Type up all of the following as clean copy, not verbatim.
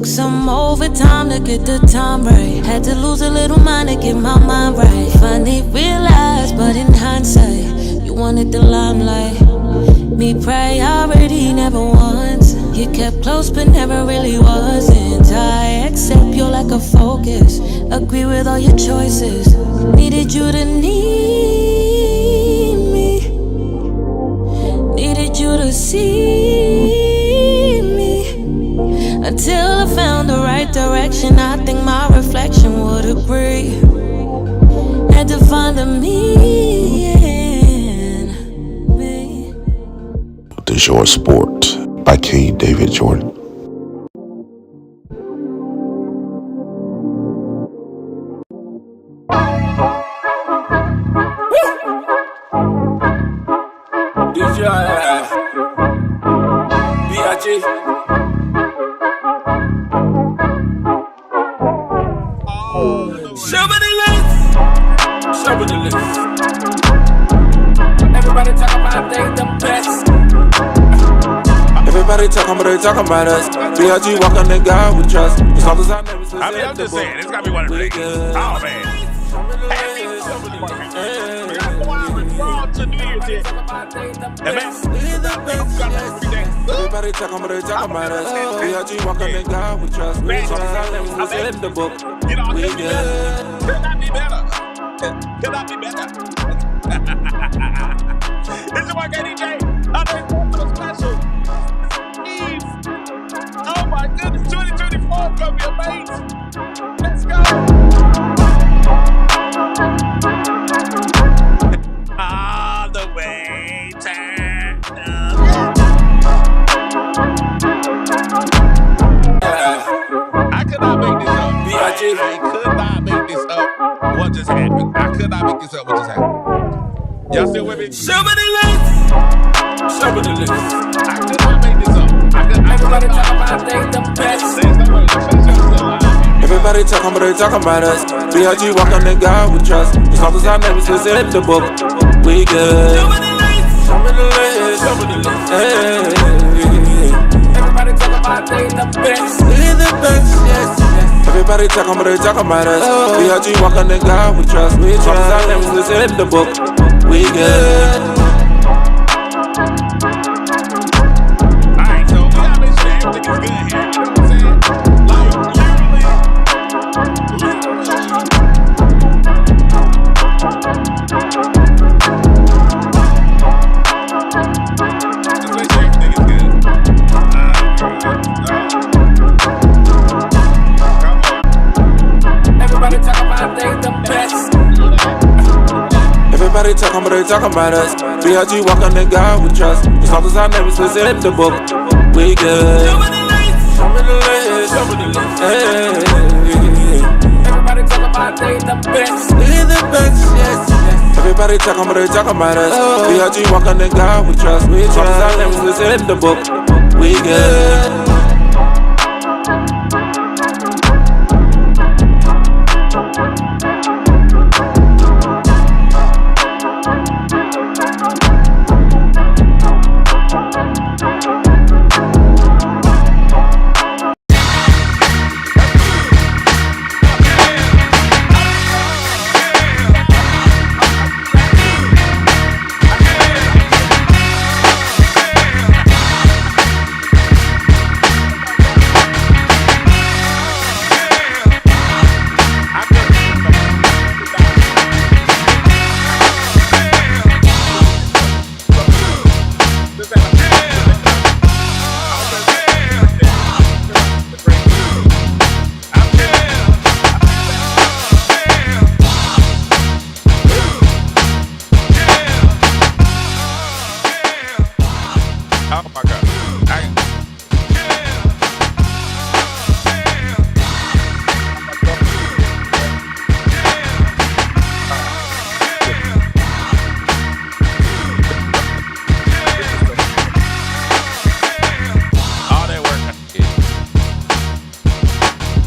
Took some overtime to get the time right. Had to lose a little mind to get my mind right. Finally realized, but in hindsight, you wanted the limelight. Me priority never once. You kept close but never really wasn't. I accept your lack of focus, agree with all your choices. Needed you to need me, needed you to see me. Until I found the right direction, I think my reflection would agree. Had to find a me in me. The Short Sport by K. David Jordan. Everybody talking about they the best. Everybody talking about us. BRG walking the God we trust. As long as I never say I'm just saying, it's gotta be one of the things. Oh man. Happy to New Year's Eve. Everybody talking about us. BRG walking the God we trust. As long as I never say the book. You know, could not be better. Could not be better. This is my KDJ. I think so special. Eve. Oh my goodness, 2024 gonna be amazing. Let's go. All the way turned up. I could not make this up. I could not make this up. What just happened? I could not make this up. What just happened? Y'all still with me? Somebody list. Somebody list. I could not make this up. Everybody talking about they the best. Everybody talking about us. BRG walking the God we trust. As long as I never say the book. We good. Somebody list. Somebody list. Everybody talking about they the best. We the best, yes. Everybody talking about us. BRG walking the God we trust. As long as I never say the book. We good. Alright, so we gotta make sure everything is good here. You know what I'm saying? Like, literally. Let's make sure everything is good. Everybody talking about they the best. Everybody talking about us. BRG walking the God we trust. As long as I never say the book. We good. Somebody list. Everybody talking about they the best. We the best, yes. Everybody talking about us. BRG walking the God we trust. As long as I never say the book. We good. Oh my God. All that work.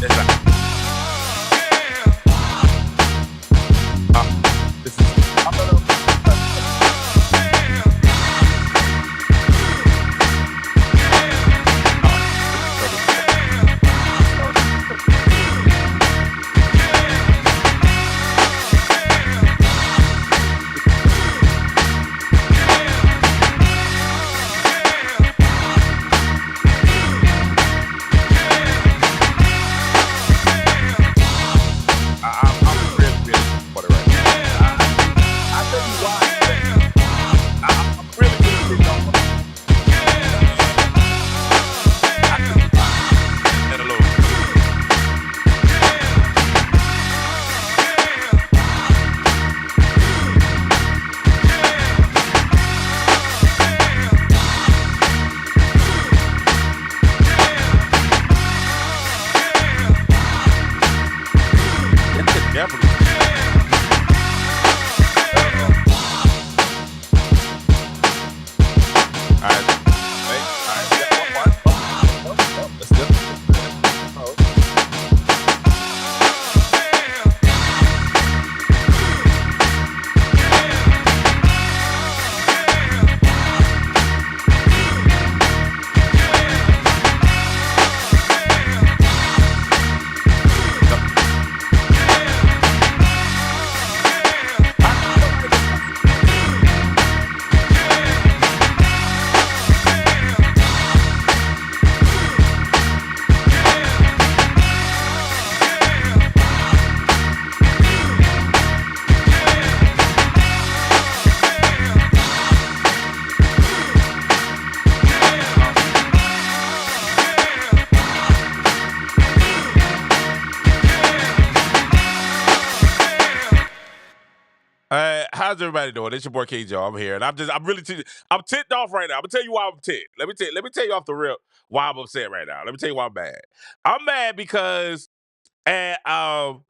That's right. This is how's everybody doing? It's your boy K Joe. I'm here, and I'm ticked off right now. I'm gonna tell you why I'm ticked. Let me tell you off the rip why I'm upset right now. Let me tell you why I'm mad. I'm mad because, all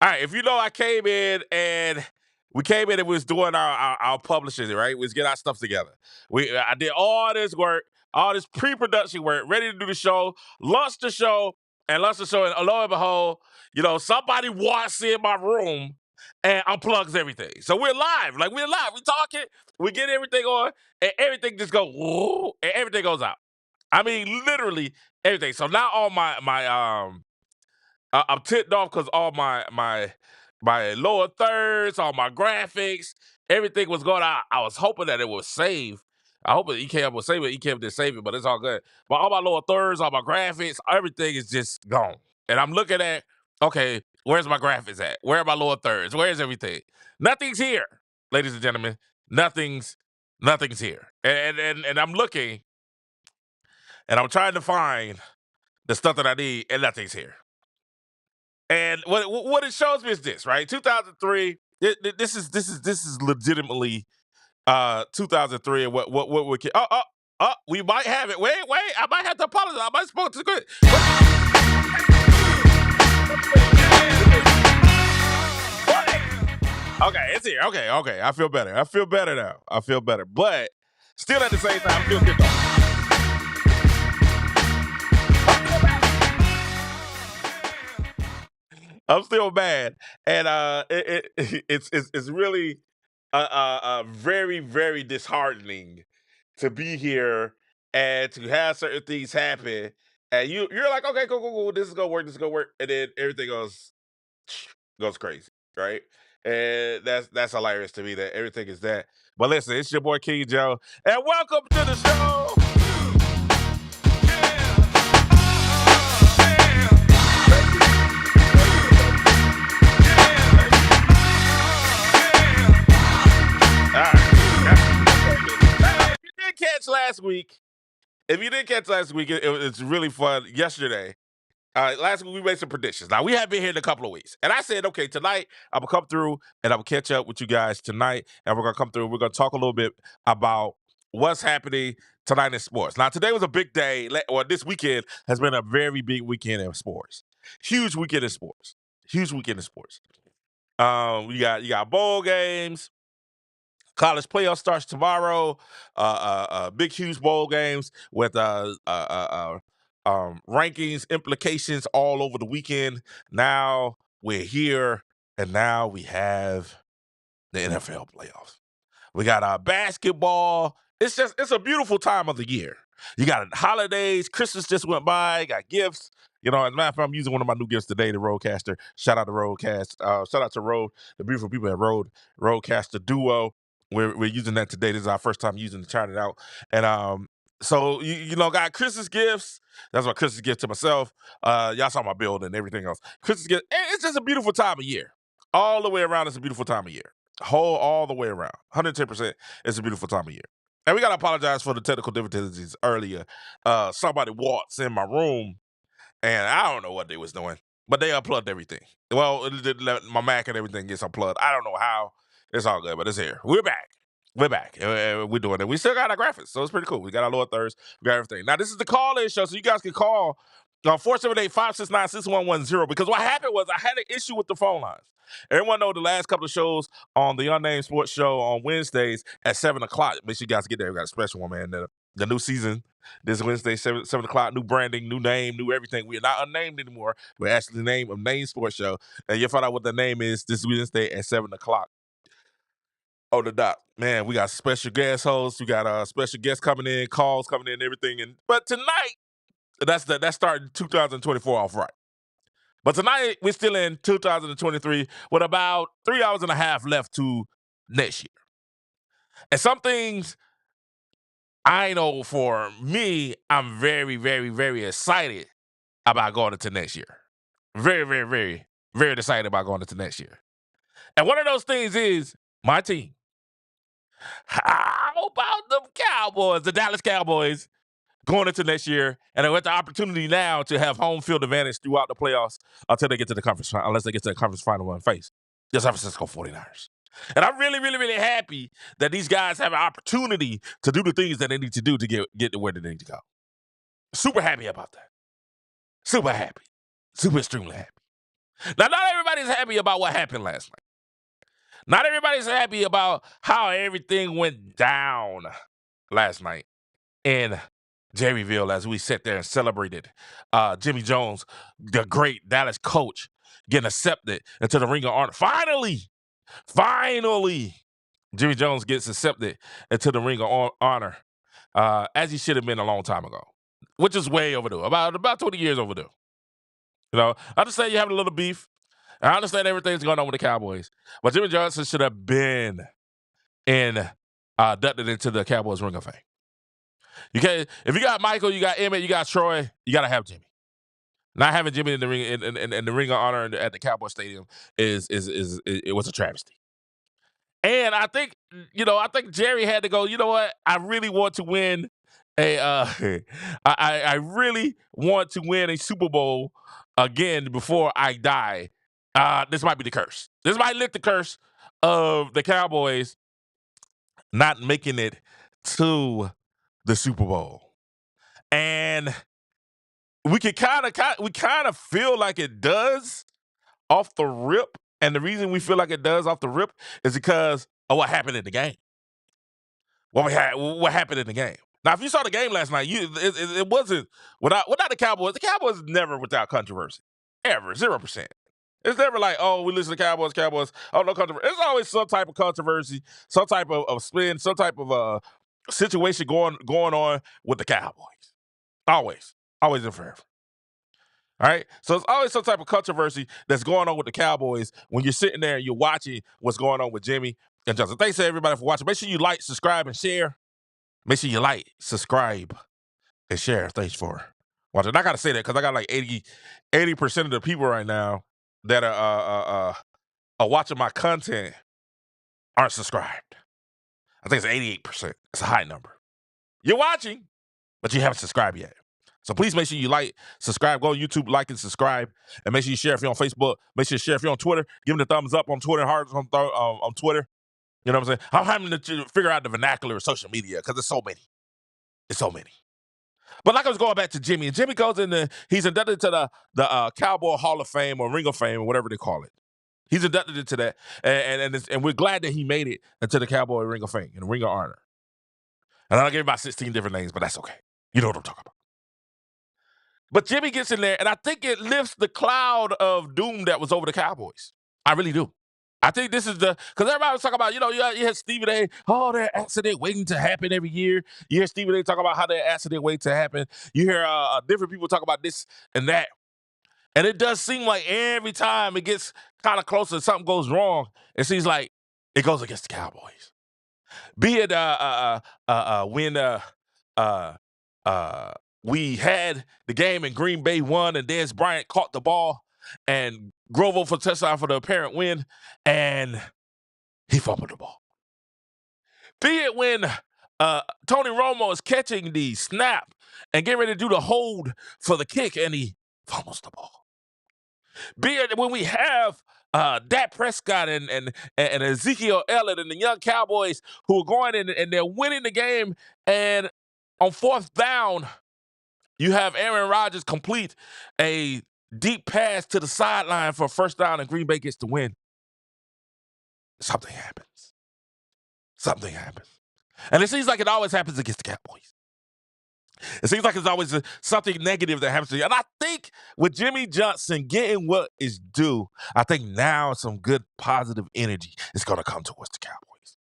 right, if you know, I came in and we was doing our publishing, right? We was getting our stuff together. I did all this work, all this pre-production work, ready to do the show, launched the show, and lo and behold, somebody walks in my room and unplugs everything. So we're live. We're live. We talking, we get everything on, and everything just goes, whoa, and everything goes out. I mean, literally everything. So now all I'm ticked off because all my lower thirds, all my graphics, everything was going out. I was hoping that it would save. I hope ECAM will save it. ECAM didn't save it, but it's all good. But all my lower thirds, all my graphics, everything is just gone. And I'm looking at, okay, where's my graphics at? Where are my lower thirds? Where's everything? Nothing's here, ladies and gentlemen. Nothing's here. And I'm looking, and I'm trying to find the stuff that I need, and nothing's here. And what it shows me is this, right? 2003. This is legitimately 2003. And what we can. We might have it. Wait. I might have to apologize. I might have spoken too good. Okay, it's here. Okay. I feel better. I feel better now. But still at the same time, I feel good though. I'm still mad, and it's really very, very disheartening to be here and to have certain things happen, and you're like, okay, cool, this is gonna work, and then everything goes crazy, right? And that's hilarious to me that everything is that. But listen, it's your boy King Joe, and welcome to the show. If you didn't catch last week, it's really fun. Yesterday, last week we made some predictions. Now we have been here in a couple of weeks, and I said, okay, tonight I'm gonna come through and I'm gonna catch up with you guys tonight, and we're gonna come through. We're gonna talk a little bit about what's happening tonight in sports. Now today was a big day, or this weekend has been a very big weekend in sports. Huge weekend in sports. You got bowl games. College playoff starts tomorrow. Big, huge bowl games with rankings, implications all over the weekend. Now we're here, and now we have the NFL playoffs. We got basketball. It's a beautiful time of the year. You got holidays. Christmas just went by. Got gifts. As a matter of fact, I'm using one of my new gifts today, the Roadcaster. Shout out to Roadcast. Shout out to Road, the beautiful people at Roadcaster Duo. We're using that today. This is our first time using it, trying it out. And so got Christmas gifts. That's my Christmas gift to myself. Y'all saw my build and everything else. Christmas gift. It's just a beautiful time of year. All the way around, it's a beautiful time of year. All the way around. 110%. It's a beautiful time of year. And we gotta apologize for the technical difficulties earlier. Somebody walks in my room, and I don't know what they was doing, but they unplugged everything. Well, my Mac and everything gets unplugged. I don't know how. It's all good, but it's here. We're back. We're doing it. We still got our graphics, so it's pretty cool. We got our lower thirds. We got everything. Now, this is the call-in show, so you guys can call 478-569-6110, because what happened was I had an issue with the phone lines. Everyone know the last couple of shows on the Unnamed Sports Show on Wednesdays at 7 o'clock. Make sure you guys get there. We got a special one, man. The new season, this Wednesday, 7 o'clock, new branding, new name, new everything. We are not unnamed anymore. We're actually the name of Named Sports Show. And you'll find out what the name is this Wednesday at 7 o'clock. Oh, the dot. Man, we got special guest hosts. We got special guests coming in, calls coming in, everything. But tonight, that's starting 2024 off right. But tonight, we're still in 2023 with about 3 hours and a half left to next year. And some things I know for me, I'm very, very, very excited about going into next year. Very, very, very, very excited about going into next year. And one of those things is my team. How about them Cowboys, the Dallas Cowboys, going into next year, and with the opportunity now to have home field advantage throughout the playoffs until they get to the conference final, unless they get to the conference final and face the San Francisco 49ers. And I'm really, really, really happy that these guys have an opportunity to do the things that they need to do to get to where they need to go. Super happy about that. Super happy. Super extremely happy. Now, not everybody's happy about what happened last night. Not everybody's happy about how everything went down last night in Jerryville as we sat there and celebrated Jimmy Jones, the great Dallas coach, getting accepted into the Ring of Honor. Finally, Jimmy Jones gets accepted into the Ring of Honor, as he should have been a long time ago, which is way overdue, about 20 years overdue. You know, I understand you having a little beef. I understand everything's going on with the Cowboys, but Jimmy Johnson should have been inducted into the Cowboys Ring of Fame. If you got Michael, you got Emmett, you got Troy, you got to have Jimmy. Not having Jimmy in the ring in the Ring of Honor at the Cowboys Stadium it was a travesty. And I think Jerry had to go, you know what? I really want to win I really want to win a Super Bowl again before I die. This might be the curse. This might lift the curse of the Cowboys not making it to the Super Bowl. And we kind of feel like it does off the rip. And the reason we feel like it does off the rip is because of what happened in the game. What happened in the game. Now, if you saw the game last night, it wasn't without the Cowboys. The Cowboys never without controversy. Ever. 0%. It's never like, oh, we listen to Cowboys. Oh, no controversy. It's always some type of controversy, some type of spin, some type of situation going on with the Cowboys. Always and forever. All right? So it's always some type of controversy that's going on with the Cowboys when you're sitting there and you're watching what's going on with Jimmy and Justin. Thanks to everybody for watching. Make sure you like, subscribe, and share. Make sure you like, subscribe, and share. Thanks for watching. I got to say that because I got like 80% of the people right now that are watching my content aren't subscribed. I think it's 88%. It's a high number. You're watching, but you haven't subscribed yet. So please make sure you like, subscribe, go on YouTube, like, and subscribe. And make sure you share if you're on Facebook. Make sure you share if you're on Twitter. Give me the thumbs up on Twitter, hearts on Twitter. You know what I'm saying? I'm having to figure out the vernacular of social media because there's so many. It's so many. But like I was going back to Jimmy, and Jimmy goes in he's inducted to the Cowboy Hall of Fame or Ring of Fame or whatever they call it. He's inducted into that, and we're glad that he made it into the Cowboy Ring of Fame and Ring of Honor. And I gave about 16 different names, but that's okay. You know what I'm talking about. But Jimmy gets in there, and I think it lifts the cloud of doom that was over the Cowboys. I really do. I think this is because everybody was talking about, you had Stephen A. Oh, that accident waiting to happen every year. You hear Stephen A. talk about how that accident waiting to happen. You hear different people talk about this and that. And it does seem like every time it gets kind of closer, something goes wrong, it seems like it goes against the Cowboys. Be it when we had the game and Green Bay won and Dez Bryant caught the ball and Grovo for touchdown for the apparent win, and he fumbled the ball. Be it when Tony Romo is catching the snap and getting ready to do the hold for the kick, and he fumbles the ball. Be it when we have Dak Prescott and Ezekiel Elliott and the young Cowboys who are going in and they're winning the game, and on fourth down, you have Aaron Rodgers complete a deep pass to the sideline for a first down, and Green Bay gets the win. Something happens. And it seems like it always happens against the Cowboys. It seems like it's always something negative that happens to you. And I think with Jimmy Johnson getting what is due, I think now some good positive energy is going to come towards the Cowboys.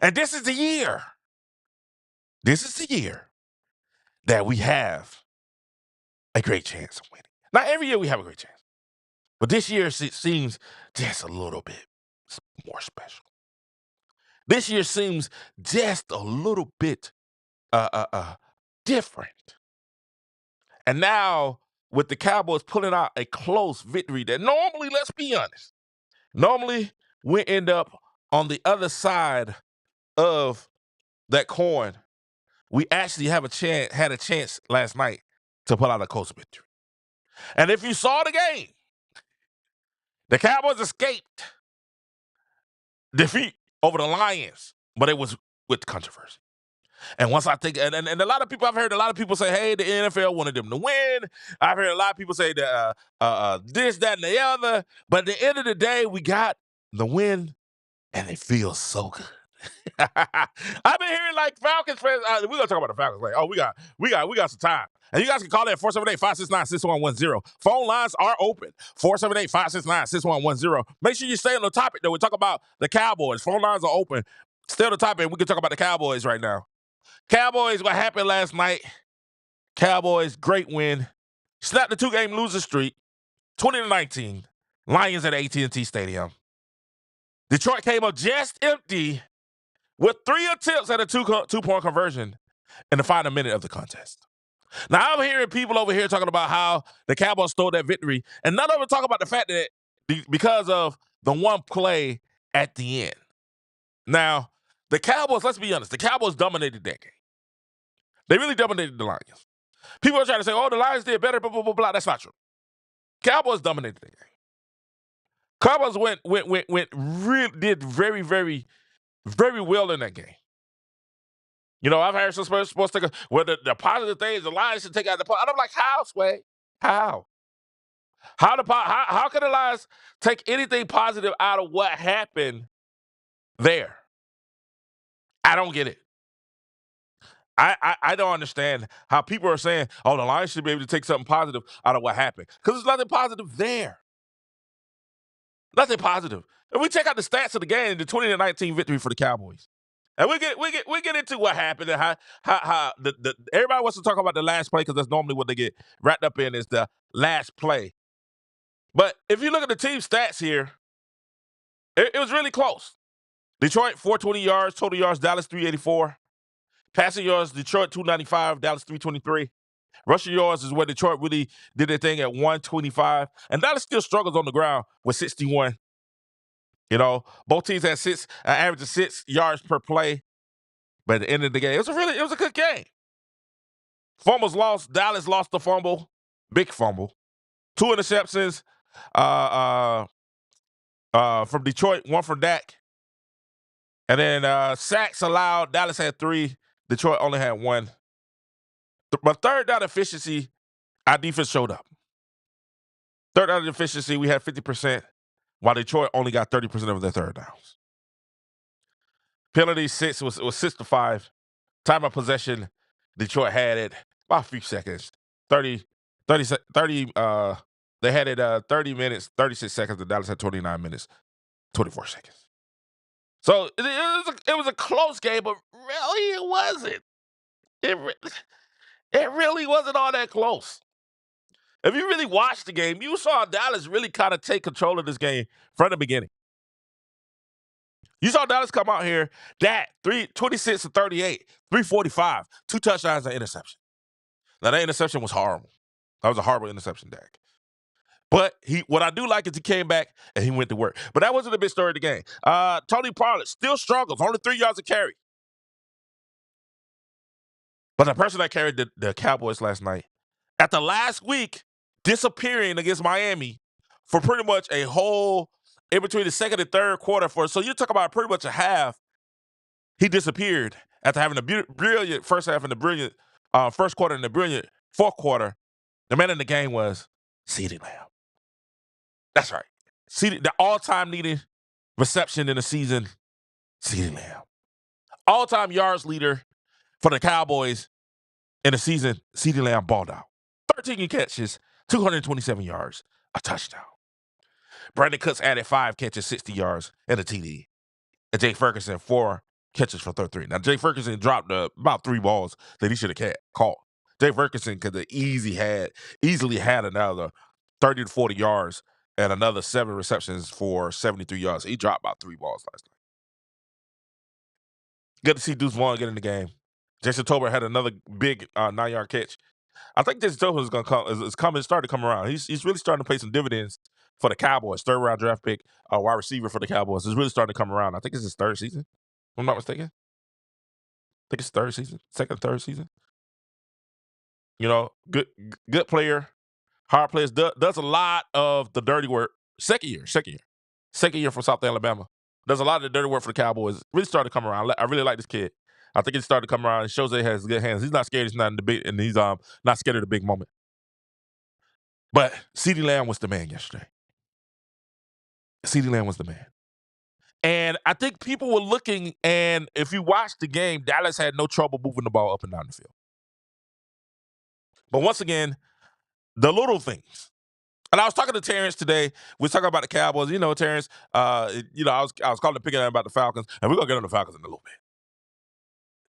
And this is the year. That we have a great chance of winning. Not every year we have a great chance. But this year it seems just a little bit more special. This year seems just a little bit different. And now with the Cowboys pulling out a close victory that normally, let's be honest, we end up on the other side of that coin. We actually had a chance last night to pull out a close victory. And if you saw the game, the Cowboys escaped defeat over the Lions, but it was with controversy. And once I think, and a lot of people, I've heard a lot of people say, hey, the NFL wanted them to win. I've heard a lot of people say that this, that, and the other. But at the end of the day, we got the win, and it feels so good. I've been hearing like Falcons fans. We're gonna talk about the Falcons. Like, oh, we got some time. And you guys can call in 478-569-6110. Phone lines are open. 478-569-6110. Make sure you stay on the topic, though. We talk about the Cowboys. Phone lines are open. Stay on the topic. We can talk about the Cowboys right now. Cowboys, what happened last night? Cowboys, great win. Snapped the 2-game loser streak. 20-19. Lions at AT&T Stadium. Detroit came up just empty with 3 attempts at a two-point conversion in the final minute of the contest. Now, I'm hearing people over here talking about how the Cowboys stole that victory, and none of them talk about the fact that because of the one play at the end. Now, the Cowboys, let's be honest, the Cowboys dominated that game. They really dominated the Lions. People are trying to say, oh, the Lions did better, blah, blah, blah, blah. That's not true. Cowboys dominated the game. Cowboys did very, very, very well in that game. You know, I've heard some sports takers, well, the positive thing is the Lions should take out the point. And I'm like, how, Sway? How? How can the Lions take anything positive out of what happened there? I don't get it. I don't understand how people are saying, oh, the Lions should be able to take something positive out of what happened. Because there's nothing positive there. Nothing positive. If we check out the stats of the game, the 20-19 victory for the Cowboys. And we get into what happened and how everybody wants to talk about the last play because that's normally what they get wrapped up in is the last play. But if you look at the team stats here, it was really close. Detroit 420 yards, total yards, Dallas 384. Passing yards, Detroit 295, Dallas 323. Rushing yards is where Detroit really did their thing at 125. And Dallas still struggles on the ground with 61. You know, both teams had average of 6 yards per play. But at the end of the game, it was a good game. Fumbles lost. Dallas lost the fumble. Big fumble. 2 interceptions from Detroit, 1 from Dak. And then sacks allowed. Dallas had 3. Detroit only had 1. But third down efficiency, our defense showed up. Third down efficiency, we had 50%, while Detroit only got 30% of their third downs. Penalty 6 was 6-5. Time of possession, Detroit had it about a few seconds. 30. They had it 30 minutes, 36 seconds. The Dallas had 29 minutes, 24 seconds. So it was a close game, but really it wasn't. It really wasn't all that close. If you really watched the game, you saw Dallas really kind of take control of this game from the beginning. You saw Dallas come out here, 26 to 38, 345, 2 touchdowns and interception. Now, that interception was horrible. That was a horrible interception, Dak. But what I do like is he came back and he went to work. But that wasn't the big story of the game. Tony Pollard still struggles, only 3 yards of carry. But the person that carried the Cowboys last night, at the last week, disappearing against Miami for pretty much a whole, in between the second and third quarter. So you talk about pretty much a half, he disappeared after having a brilliant first half and the brilliant first quarter and the brilliant fourth quarter. The man in the game was CeeDee Lamb. That's right. The all-time leading reception in the season, CeeDee Lamb. All-time yards leader for the Cowboys in the season, CeeDee Lamb balled out. 13 catches, 227 yards, a touchdown. Brandon Cooks added 5 catches, 60 yards, and a TD. And Jake Ferguson, 4 catches for 33. Now, Jake Ferguson dropped about 3 balls that he should have caught. Jake Ferguson could have easily had another 30 to 40 yards and another 7 receptions for 73 yards. He dropped about 3 balls last night. Good to see Deuce Vaughn get in the game. Jason Tolbert had another big 9-yard catch. I think Jason Tolbert is going to starting to come around. He's really starting to pay some dividends for the Cowboys. 3rd-round draft pick, wide receiver for the Cowboys. Is really starting to come around. I think it's his 3rd season, if I'm not mistaken. I think it's 3rd season, 2nd, 3rd season. You know, good player, hard players, does a lot of the dirty work. Second year from South Alabama. does a lot of the dirty work for the Cowboys. Really started to come around. I really like this kid. I think he started to come around. It shows that he has good hands. He's not scared. He's not in the big, and he's not scared of the big moment. But CeeDee Lamb was the man yesterday. CeeDee Lamb was the man. And I think people were looking, and if you watched the game, Dallas had no trouble moving the ball up and down the field. But once again, the little things. And I was talking to Terrence today. We were talking about the Cowboys. You know, Terrence, I was calling to pick up about the Falcons, and we're going to get on the Falcons in a little bit.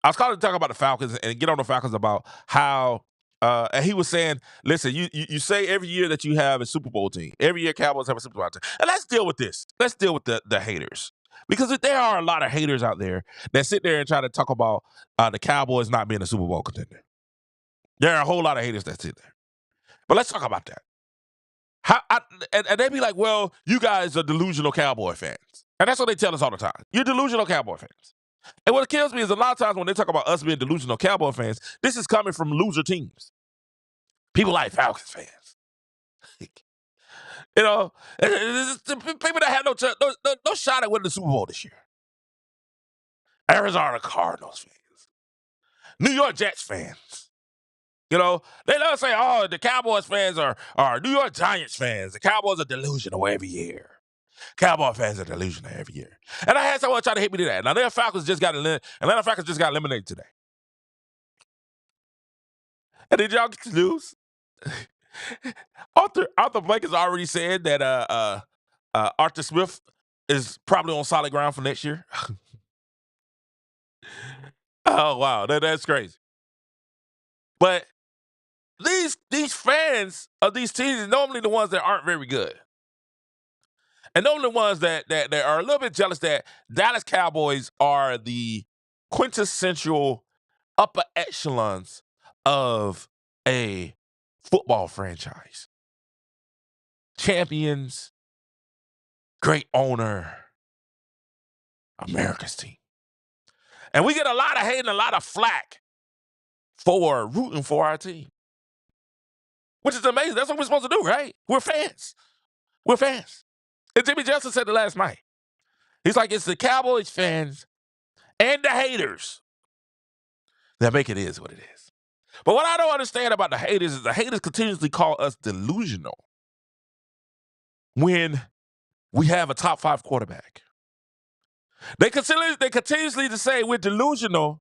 I was calling to talk about the Falcons and get on the Falcons about how and he was saying, listen, you say every year that you have a Super Bowl team. Every year Cowboys have a Super Bowl team. And let's deal with this. Let's deal with the haters. Because there are a lot of haters out there that sit there and try to talk about the Cowboys not being a Super Bowl contender. There are a whole lot of haters that sit there. But let's talk about that. And they be like, well, you guys are delusional Cowboy fans. And that's what they tell us all the time. You're delusional Cowboy fans. And what kills me is a lot of times when they talk about us being delusional Cowboy fans, this is coming from loser teams. People like Falcons fans. You know, people that had no shot at winning the Super Bowl this year. Arizona Cardinals fans. New York Jets fans. You know, they love to say, oh, the Cowboys fans are New York Giants fans. The Cowboys are delusional every year. Cowboy fans are delusional every year. And I had someone try to hit me to that. Now, Atlanta Falcons just got eliminated today. And did y'all get the news? Arthur Blank has already said that Arthur Smith is probably on solid ground for next year. Oh, wow. That's crazy. But these fans of these teams are normally the ones that aren't very good. And normally the ones that are a little bit jealous that Dallas Cowboys are the quintessential upper echelons of a football franchise. Champions, great owner, America's team. And we get a lot of hate and a lot of flack for rooting for our team. Which is amazing. That's what we're supposed to do, right? We're fans. We're fans. And Jimmy Johnson said it last night. He's like, it's the Cowboys fans and the haters that make it is what it is. But what I don't understand about the haters is the haters continuously call us delusional when we have a top 5 quarterback. They continuously to say we're delusional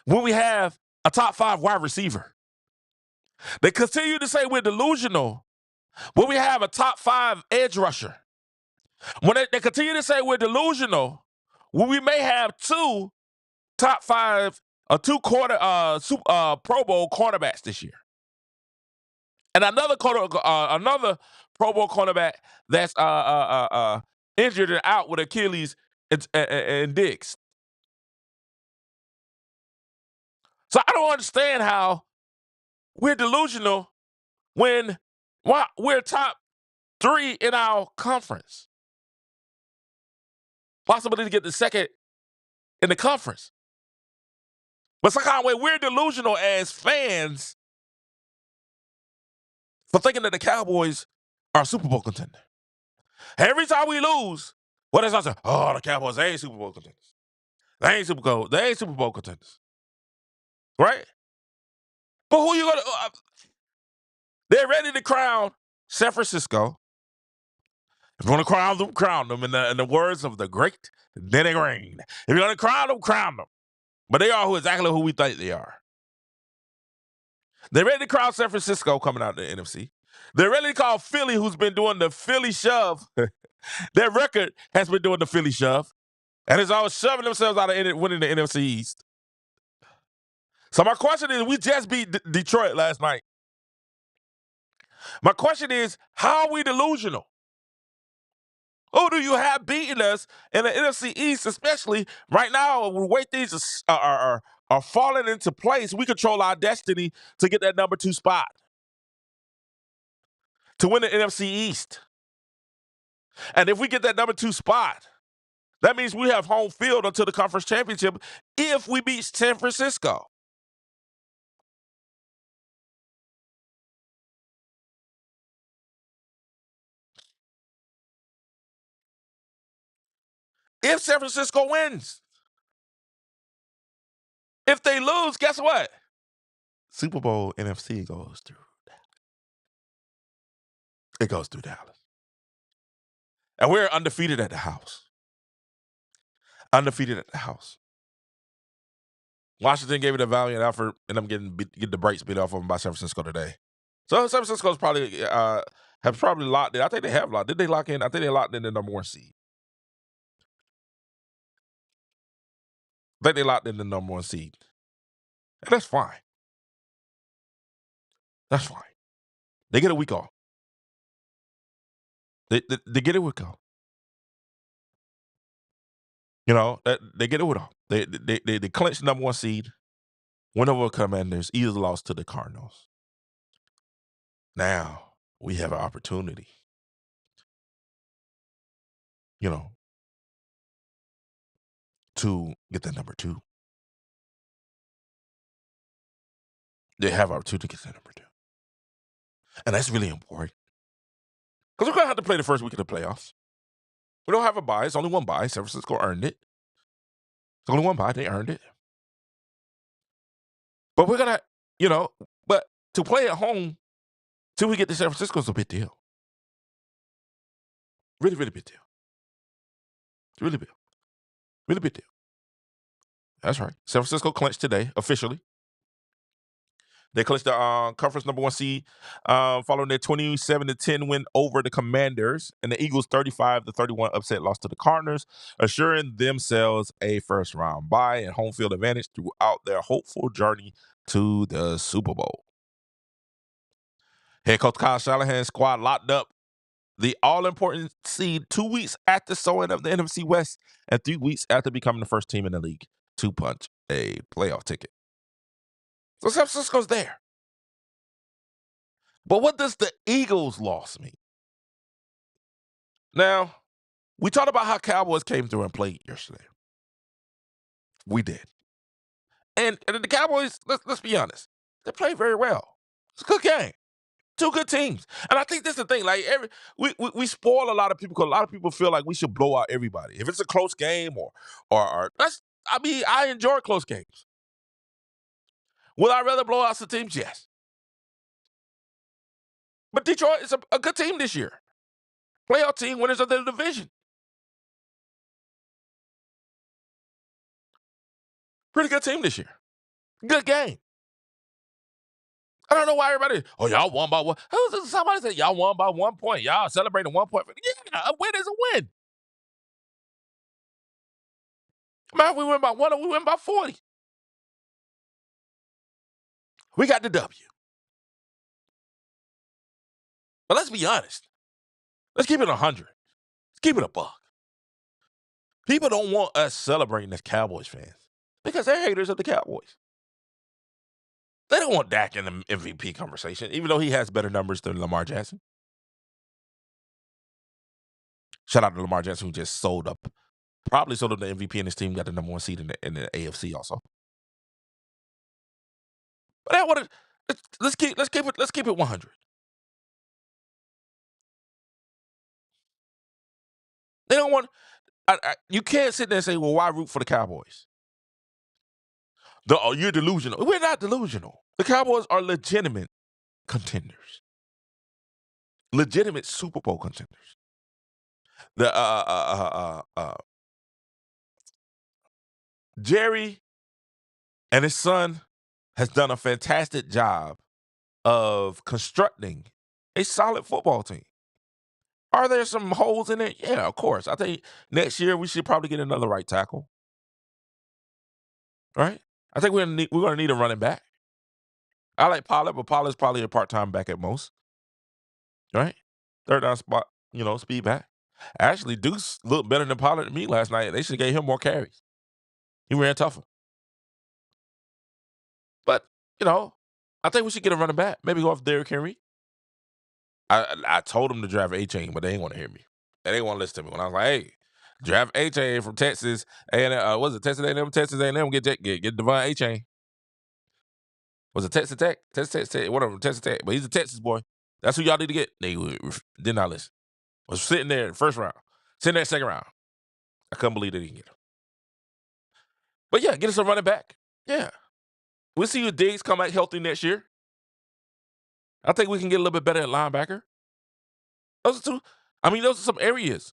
when we have a top 5 wide receiver. They continue to say we're delusional when we have a top 5 edge rusher. When they continue to say we're delusional when we may have 2 top 5 or 2 Pro Bowl cornerbacks this year. And another Pro Bowl cornerback that's injured and out with Achilles and Diggs. So I don't understand how we're delusional when we're top 3 in our conference. Possibly to get the second in the conference. But some kind of way we're delusional as fans for thinking that the Cowboys are a Super Bowl contender. Every time we lose, what is I say? Oh, the Cowboys, they ain't Super Bowl contenders. They ain't Super Bowl contenders. Right? But who you gonna they're ready to crown San Francisco. If you want to crown them in the words of the great Denny Green. If you're gonna crown them. But they are exactly who we think they are. They're ready to crown San Francisco coming out of the NFC. They're ready to call Philly, who's been doing the Philly shove. Their record has been doing the Philly shove. And it's always shoving themselves out of winning the NFC East. So my question is, we just beat Detroit last night. My question is, how are we delusional? Who do you have beating us in the NFC East, especially right now, the way things are falling into place? We control our destiny to get that number 2 spot, to win the NFC East. And if we get that number 2 spot, that means we have home field until the conference championship if we beat San Francisco. if San Francisco wins. If they lose, guess what? Super Bowl NFC goes through Dallas. It goes through Dallas. And we're undefeated at the house. Undefeated at the house. Washington gave it a valiant effort, and I'm getting the brakes beat off of them by San Francisco today. So San Francisco's probably have probably locked in. I think they have locked. Did they lock in? I think they locked in the number 1 seed. I think they locked in the number 1 seed. And that's fine. That's fine. They get a week off. They get a week off. You know, they get a week off. They clinch the number 1 seed. Win over Commanders. Easily lost to the Cardinals. Now we have an opportunity. You know, to get that number 2. They have our 2 to get that number 2. And that's really important. Because we're going to have to play the first week of the playoffs. We don't have a bye. It's only 1 bye. San Francisco earned it. It's only 1 bye. They earned it. But we're going to, but to play at home till we get to San Francisco is a big deal. Really, really big deal. It's really big. Really big deal. That's right. San Francisco clinched today, officially. They clinched the conference number 1 seed following their 27-10 win over the Commanders, and the Eagles' 35-31 upset loss to the Cardinals, assuring themselves a first-round bye and home field advantage throughout their hopeful journey to the Super Bowl. Head coach Kyle Shanahan's squad locked up the all-important seed 2 weeks after sewing up the NFC West and 3 weeks after becoming the first team in the league to punch a playoff ticket. So San Francisco's there. But what does the Eagles loss mean? Now, we talked about how Cowboys came through and played yesterday. We did. And the Cowboys, let's be honest, they played very well. It's a good game. 2 good teams. And I think that's the thing. Like we spoil a lot of people because a lot of people feel like we should blow out everybody. If it's a close game or I enjoy close games. Would I rather blow out some teams? Yes. But Detroit is a good team this year. Playoff team, winners of their division. Pretty good team this year. Good game. I don't know why everybody, y'all won by 1. Somebody said y'all won by 1 point. Y'all celebrating 1 point. Yeah, a win is a win. Man, we win by 1 or we win by 40. We got the W. But let's be honest. Let's keep it 100. Let's keep it a buck. People don't want us celebrating as Cowboys fans because they're haters of the Cowboys. They don't want Dak in the MVP conversation, even though he has better numbers than Lamar Jackson. Shout out to Lamar Jackson, who just probably sold up the MVP in his team, got the number 1 seed in the AFC also. But let's keep it 100. They don't want. You can't sit there and say, "Well, why root for the Cowboys?" You're delusional. We're not delusional. The Cowboys are legitimate contenders, legitimate Super Bowl contenders. Jerry and his son has done a fantastic job of constructing a solid football team. Are there some holes in it? Yeah, of course. I think next year we should probably get another right tackle. Right? I think we're gonna need a running back. I like Pollard, but Pollard's probably a part-time back at most. Right? 3rd down spot, speed back. Actually, Deuce looked better than Pollard to me last night. They should have gave him more carries. He ran tougher. But, I think we should get a running back. Maybe go off Derrick Henry. I told them to draft A-Chain, but they ain't want to hear me. They didn't want to listen to me. When I was like, hey, draft A-Chain from Texas. Was it Texas A&M? Texas A&M, get Devon A-Chain. Was it Texas Tech? Texas Tech, whatever, Texas Tech. But he's a Texas boy. That's who y'all need to get. They did not listen. Was sitting there in the first round. Sitting there in the second round. I couldn't believe they didn't get him. But yeah, get us a running back. Yeah. We'll see if Diggs come out healthy next year. I think we can get a little bit better at linebacker. Those are some areas.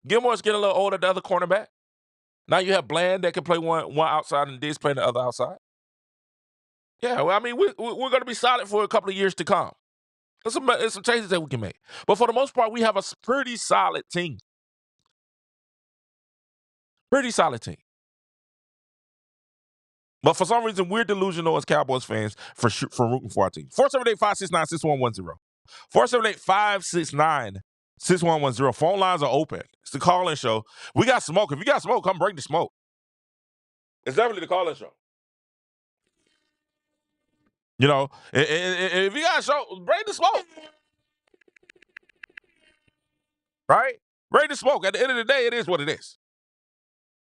Gilmore's getting a little older, the other cornerback. Now you have Bland that can play one outside and Diggs playing the other outside. Yeah, well, we're going to be solid for a couple of years to come. There's some changes that we can make. But for the most part, we have a pretty solid team. Pretty solid team. But for some reason, we're delusional as Cowboys fans for rooting for our team. 478-569-6110. 478-569-6110. Phone lines are open. It's the call-in show. We got smoke. If you got smoke, come bring the smoke. It's definitely the call-in show. If you got a show, bring the smoke. Right? Bring the smoke. At the end of the day, it is what it is.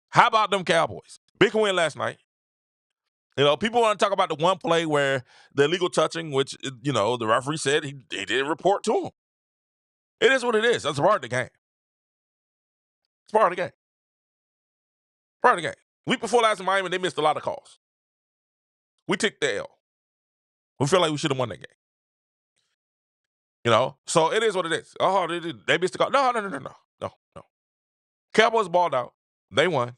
How about them Cowboys? Big win last night. People want to talk about the one play where the illegal touching, which, the referee said he didn't report to him. It is what it is. That's part of the game. It's part of the game. Part of the game. Week before last in Miami, they missed a lot of calls. We took the L. We feel like we should have won that game. So it is what it is. Oh, they missed the call. No. Cowboys balled out. They won.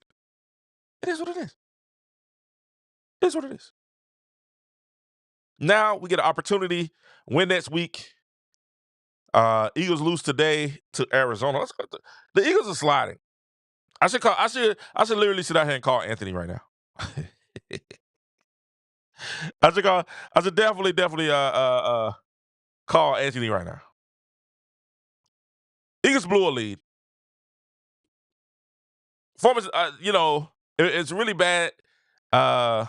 It is what it is. It is what it is. Now we get an opportunity. Win next week. Eagles lose today to Arizona. The Eagles are sliding. I should literally sit out here and call Anthony right now. I should definitely call Anthony right now. Eagles blew a lead. Performance, it's really bad. Former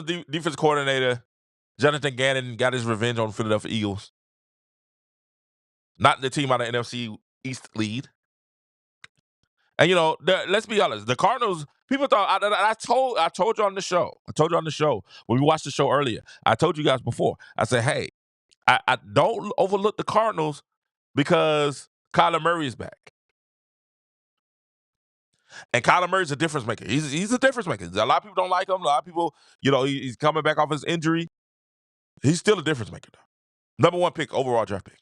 defense coordinator Jonathan Gannon got his revenge on Philadelphia Eagles. Not the team out of NFC East lead. And let's be honest, the Cardinals. People thought I told you on the show. I told you on the show when we watched the show earlier. I told you guys before. I said, hey, I don't overlook the Cardinals because Kyler Murray is back. And Kyler Murray's a difference maker. He's a difference maker. A lot of people don't like him. A lot of people, he's coming back off his injury. He's still a difference maker, though. Number 1 pick, overall draft pick.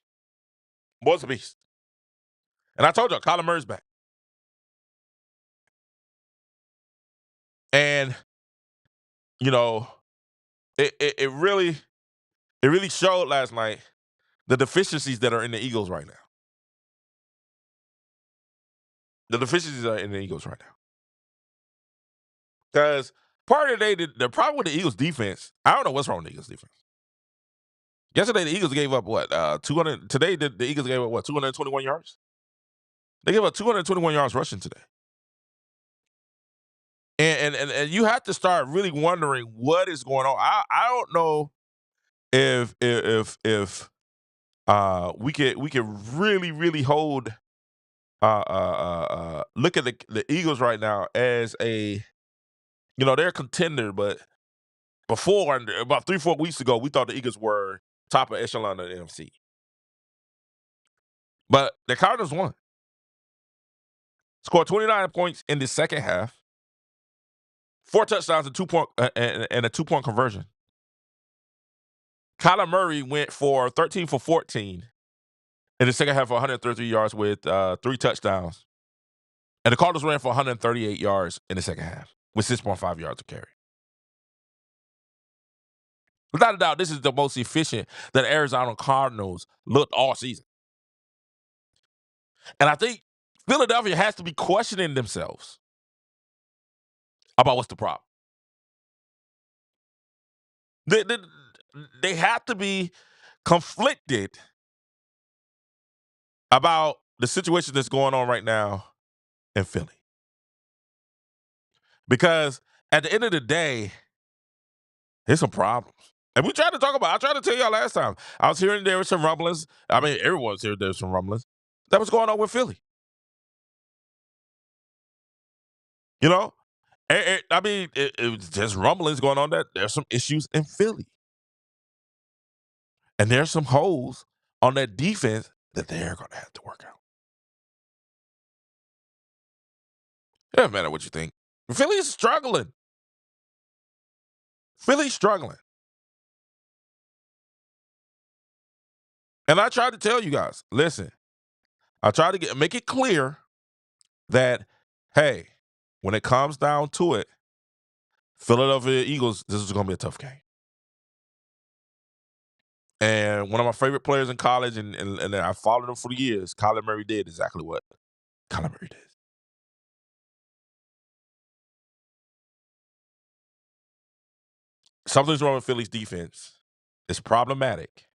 Boy's a beast. And I told you, Kyler Murray's back. And, it really showed last night the deficiencies that are in the Eagles right now. The deficiencies are in the Eagles right now. Because part of the day, the problem with the Eagles defense, I don't know what's wrong with the Eagles defense. Yesterday, the Eagles gave up what? 200. Today, the Eagles gave up what? 221 yards? They gave up 221 yards rushing today. And you have to start really wondering what is going on. I don't know if we could really hold look at the Eagles right now as a they're a contender, but before about 3-4 weeks ago we thought the Eagles were top of echelon of the NFC. But the Cardinals won. Scored 29 points in the second half. 4 touchdowns and 2-point and a 2-point conversion. Kyler Murray went for 13 for 14 in the second half for 133 yards with 3 touchdowns. And the Cardinals ran for 138 yards in the second half with 6.5 yards to carry. Without a doubt, this is the most efficient that Arizona Cardinals looked all season. And I think Philadelphia has to be questioning themselves about what's the problem. They have to be conflicted about the situation that's going on right now in Philly. Because at the end of the day, there's some problems. And we tried to talk about I tried to tell y'all last time. I was hearing there were some rumblings. Everyone's hearing there were some rumblings. That was going on with Philly. It was just rumblings going on that there's some issues in Philly. And there's some holes on that defense that they're going to have to work out. It doesn't matter what you think. Philly's struggling. Philly's struggling. And I tried to tell you guys, listen, I tried to make it clear that, hey, when it comes down to it, Philadelphia Eagles, this is going to be a tough game. And one of my favorite players in college, and I followed him for years, Kyler Murray did exactly what Kyler Murray did. Something's wrong with Philly's defense. It's problematic.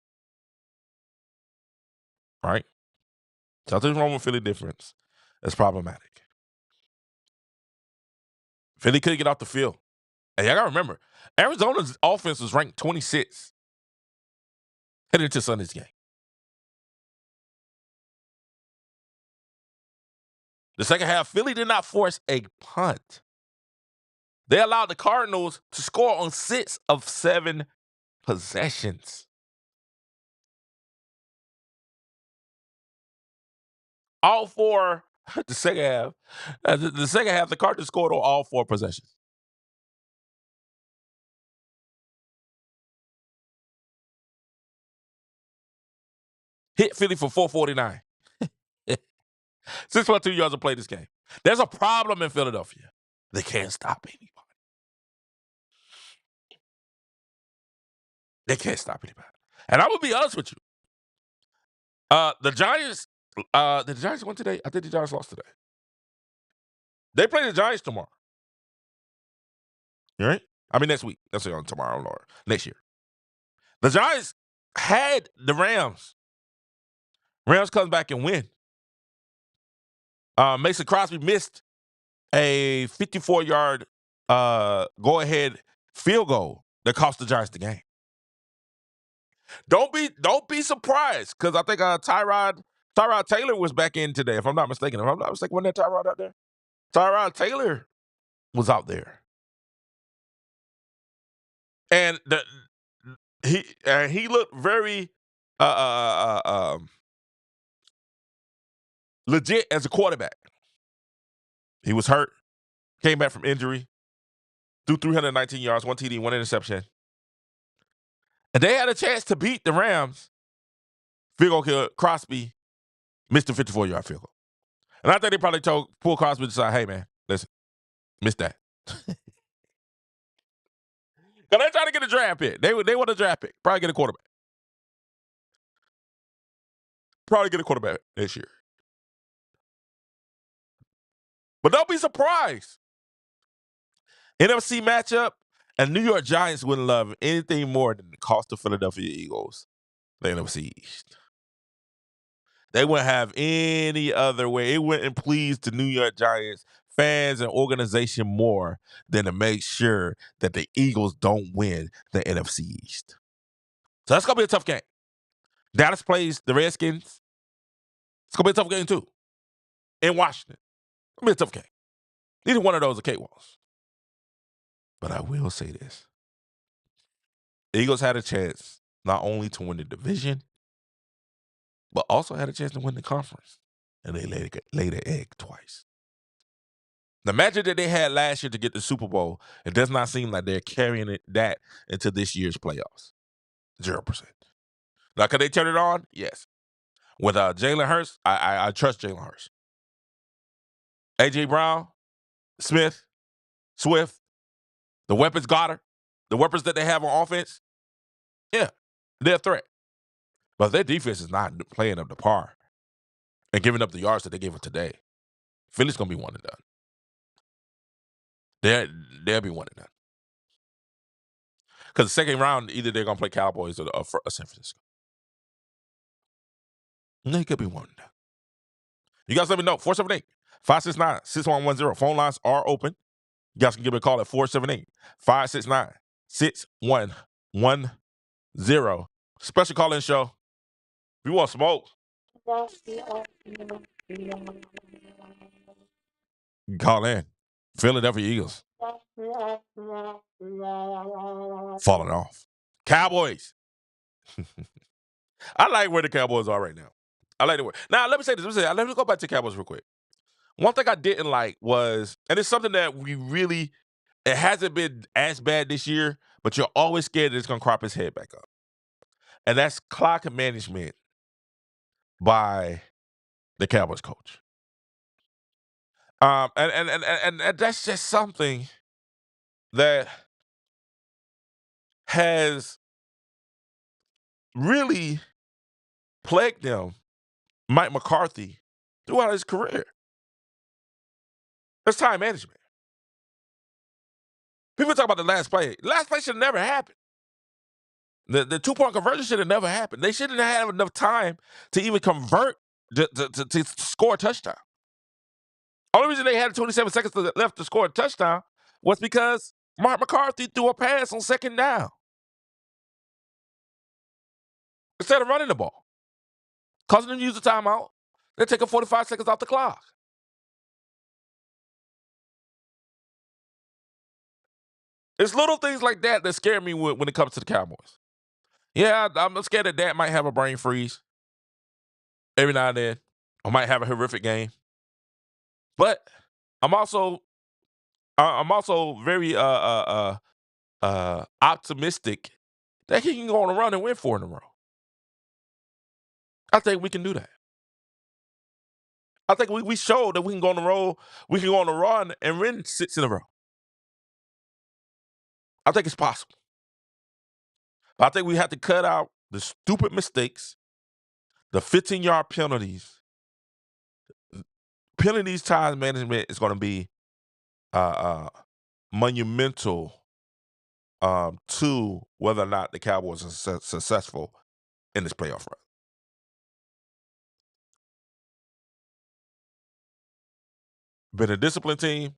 Right? Something's wrong with Philly defense. It's problematic. Philly couldn't get off the field. And y'all got to remember, Arizona's offense was ranked 26 heading into Sunday's game. The second half, Philly did not force a punt. They allowed the Cardinals to score on 6 of 7 possessions. All 4, the second half. The second half, the Cardinals scored on all 4 possessions. Hit Philly for 449. 6.2 yards to play this game. There's a problem in Philadelphia. They can't stop anybody. They can't stop anybody. And I'm going to be honest with you. The Giants, did the Giants win today? I think the Giants lost today. They play the Giants tomorrow. You right? I mean, next week. That's on tomorrow or next year. The Giants had the Rams. Rams comes back and win. Mason Crosby missed a 54-yard go-ahead field goal that cost the Giants the game. Don't be surprised, because I think Tyrod Taylor was back in today, if I'm not mistaken. If I'm not mistaken, wasn't that Tyrod out there? Tyrod Taylor was out there. And he looked very legit as a quarterback. He was hurt, came back from injury, threw 319 yards, 1 TD, 1 interception. And they had a chance to beat the Rams. Field goal kill, Crosby missed a 54-yard field goal. And I think they probably told Paul Crosby to say, hey, man, listen, missed that. Because they're trying to get a draft pick. They want a draft pick. Probably get a quarterback. This year. But don't be surprised. NFC matchup, and New York Giants wouldn't love anything more than the cost of Philadelphia Eagles, the NFC East. They wouldn't have any other way. It wouldn't please the New York Giants fans and organization more than to make sure that the Eagles don't win the NFC East. So that's going to be a tough game. Dallas plays the Redskins. It's going to be a tough game, too. In Washington. It's going to be a tough game. Neither one of those are cakewalks. But I will say this. The Eagles had a chance not only to win the division, but also had a chance to win the conference. And they laid an egg twice. The magic that they had last year to get the Super Bowl, it does not seem like they're carrying that into this year's playoffs. 0%. Now, could they turn it on? Yes. With Jalen Hurts, I trust Jalen Hurts. A.J. Brown, Smith, Swift, the weapons Goddard, the weapons that they have on offense, yeah, they're a threat. But if their defense is not playing up to par and giving up the yards that they gave up today, Philly's going to be one and done. They'll be one and done. Because the second round, either they're going to play Cowboys or San Francisco. And they could be one and done. You guys let me know. 478-569-6110. Phone lines are open. You guys can give me a call at 478-569-6110. Special call-in show. If you want smoke, you can call in. Philadelphia Eagles falling off. Cowboys. I like where the Cowboys are right now. I like the way. Now, let me say this. Let me go back to the Cowboys real quick. one thing I didn't like was, and it's something that it hasn't been as bad this year, but you're always scared that it's going to crop its head back up. And that's clock management by the Cowboys coach. And that's just something that has really plagued them, Mike McCarthy, throughout his career. That's time management. People talk about the last play. The last play should have never happened. The 2-point conversion should have never happened. They shouldn't have had enough time to even convert to score a touchdown. Only reason they had 27 seconds left to score a touchdown was because Mark McCarthy threw a pass on second down instead of running the ball. Causing them to use the timeout, they're taking 45 seconds off the clock. It's little things like that that scare me when it comes to the Cowboys. Yeah, I'm scared that Dak might have a brain freeze every now and then. I might have a horrific game. But I'm also very optimistic that he can go on a run and win 4 in a row. I think we can do that. I think we showed that we can go on the road, we can go on a run and win 6 in a row. I think it's possible. But I think we have to cut out the stupid mistakes, the 15-yard penalties. Penalties time management is going to be monumental to whether or not the Cowboys are successful in this playoff run. Been a disciplined team,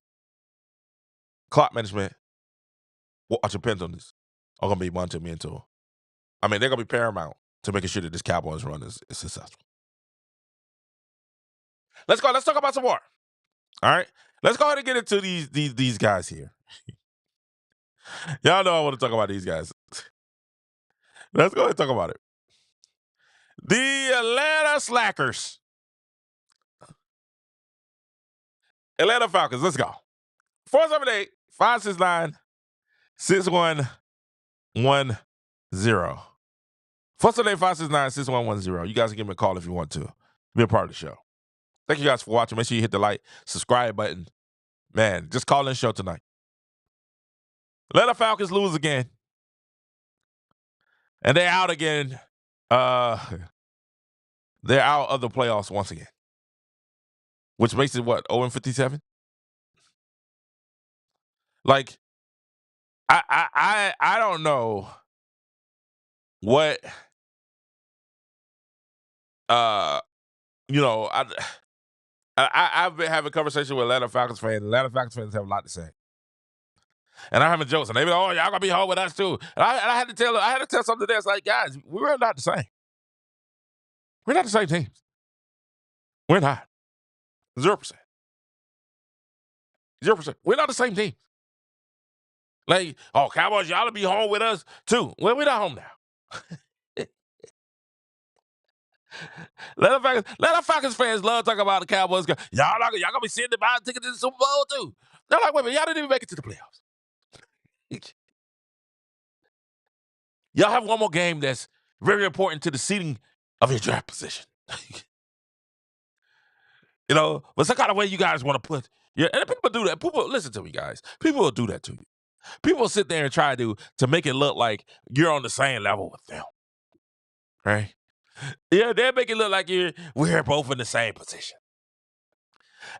clock management, watch your penalties are going to be monumental. I mean, they're going to be paramount to making sure that this Cowboys run is successful. Let's go. Let's talk about some more. All right. Let's go ahead and get into these guys here. Y'all know I want to talk about these guys. Let's go ahead and talk about it. The Atlanta Slackers. Atlanta Falcons. Let's go. 478-569-6110. 478-569-6110. You guys can give me a call if you want to. Be a part of the show. Thank you guys for watching. Make sure you hit the like, subscribe button. Man, just call in the show tonight. Atlanta Falcons lose again. And they're out again. They're out of the playoffs once again. Which makes it what, 0-57? Like, I don't know what I've been having a conversation with Atlanta Falcons fans. Atlanta Falcons fans have a lot to say. And I'm having jokes, and they be like, "Oh, y'all gonna be home with us too." And I had to tell something that's like, guys, we're not the same. We're not the same teams. We're not. 0%. 0%. We're not the same team. Like, oh, Cowboys, y'all to be home with us too. Well, we're not home now. Atlanta Falcons fans love talking about the Cowboys. Y'all gonna be sitting there buying tickets to the Super Bowl too. They're like, wait a minute, y'all didn't even make it to the playoffs. Y'all have one more game that's very important to the seeding of your draft position. But some kind of way you guys want to put. Yeah, and people do that. People, listen to me, guys. People will do that to you. People will sit there and try to make it look like you're on the same level with them. Right? Yeah, they'll make it look like we're both in the same position.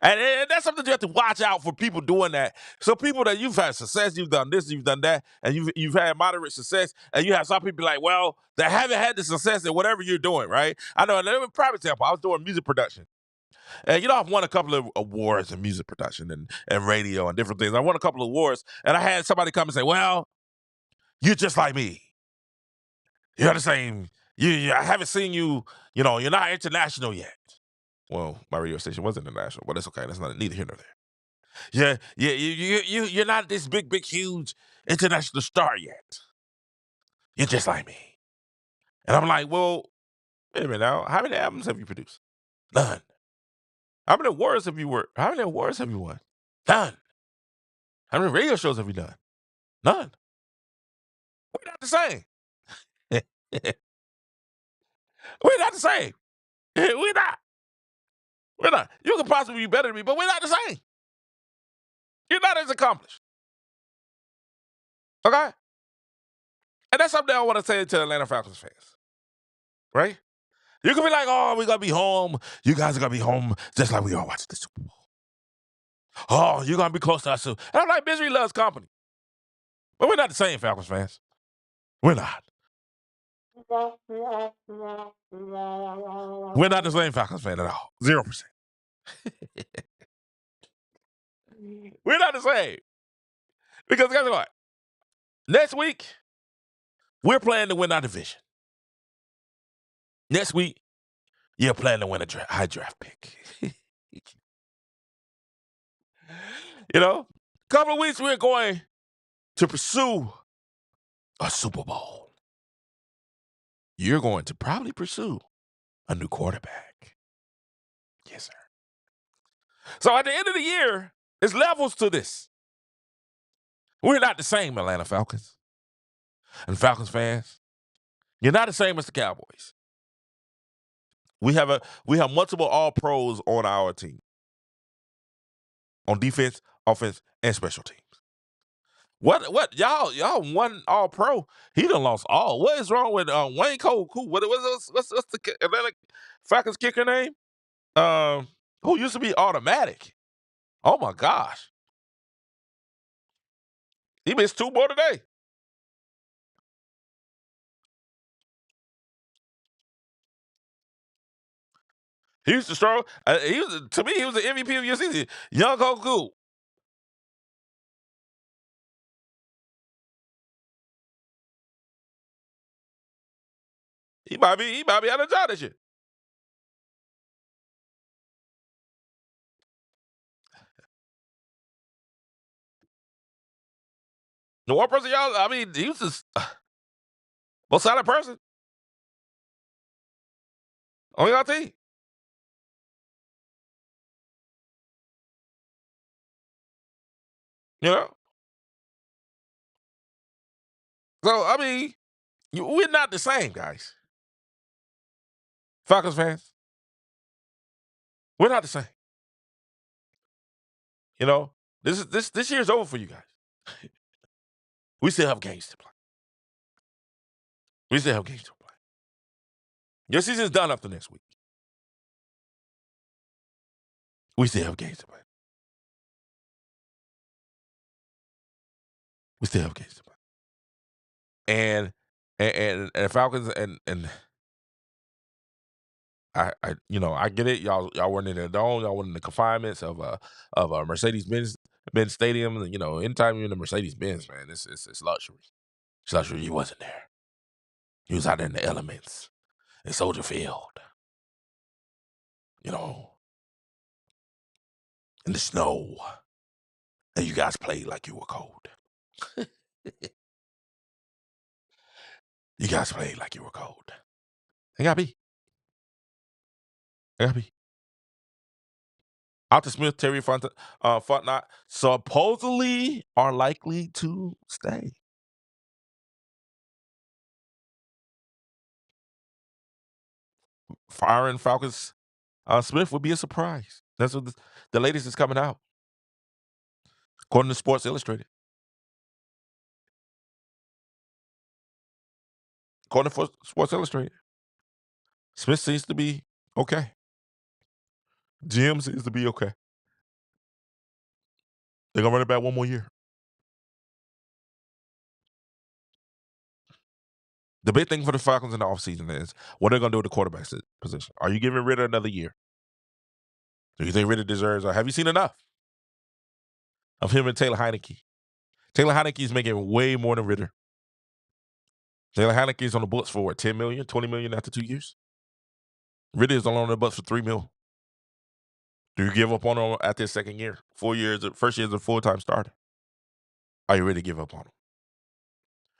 And that's something you have to watch out for, people doing that. So people that you've had success, you've done this, you've done that, and you've had moderate success, and you have some people like, well, they haven't had the success in whatever you're doing, right? I know, and let me private example, I was doing music production. And I've won a couple of awards in music production and radio and different things. I won a couple of awards, and I had somebody come and say, well, you're just like me. You're the same. I haven't seen you, you're not international yet. Well, my radio station was international, but that's okay. That's neither here nor there. Yeah, you're not this big, huge international star yet. You're just like me. And I'm like, well, wait a minute now. How many albums have you produced? None. How many awards have you won? None. How many radio shows have you done? None. We're not the same. We're not the same. We're not. We're not. You could possibly be better than me, but we're not the same. You're not as accomplished. Okay? And that's something I want to say to Atlanta Falcons fans. Right? You can be like, oh, we're going to be home. You guys are going to be home just like we are watching the Super Bowl. Oh, you're going to be close to us too. And I'm like, misery loves company. But we're not the same, Falcons fans. We're not. We're not the same Falcons fan at all. 0%. We're not the same. Because guess what? Next week, we're playing to win our division. Next week, you're planning to win a high draft pick. You know, a couple of weeks, we're going to pursue a Super Bowl. You're going to probably pursue a new quarterback. Yes, sir. So at the end of the year, there's levels to this. We're not the same, Atlanta Falcons. And Falcons fans, you're not the same as the Cowboys. We have multiple All-Pros on our team. On defense, offense, and special teams. What y'all won All-Pro? He done lost all. What is wrong with Wayne Cole? What's the Atlanta Falcons kicker name? Who used to be automatic? Oh my gosh. He missed 2 more today. He used to struggle. To me, he was the MVP of your season. Young Hoku. He might be out of job this year. The one person y'all, I mean, he was just most silent person on your team. You know? So, I mean, we're not the same, guys. Falcons fans. We're not the same. You know, this year's over for you guys. We still have games to play. Your season's done after next week. We still have games to play. And Falcons and I get it. Y'all weren't in the dome. Y'all weren't in the confinements of a Mercedes-Benz Stadium. You know, anytime you're in the Mercedes-Benz, man, it's luxury. It's luxury. You wasn't there. You was out there in the elements, in Soldier Field. You know, in the snow, and you guys played like you were cold. You guys played like you were cold. They gotta be. Arthur Smith, Terry Fontenot supposedly are likely to stay. Firing Falcons Smith would be a surprise. That's what the latest is coming out, according to Sports Illustrated. According to Sports Illustrated, Smith seems to be okay. Jim seems to be okay. They're gonna run it back one more year. The big thing for the Falcons in the offseason is what they're gonna do with the quarterback position. Are you getting rid of another year? Do you think Ritter deserves? Have you seen enough of him and Taylor Heineke? Taylor Heineke is making way more than Ritter. Taylor Heineke is on the books for what, $10 million, $20 million after 2 years? Ritter is only on the books for $3 million. Do you give up on him after his second year? 4 years, first year as a full-time starter. Are you ready to give up on him?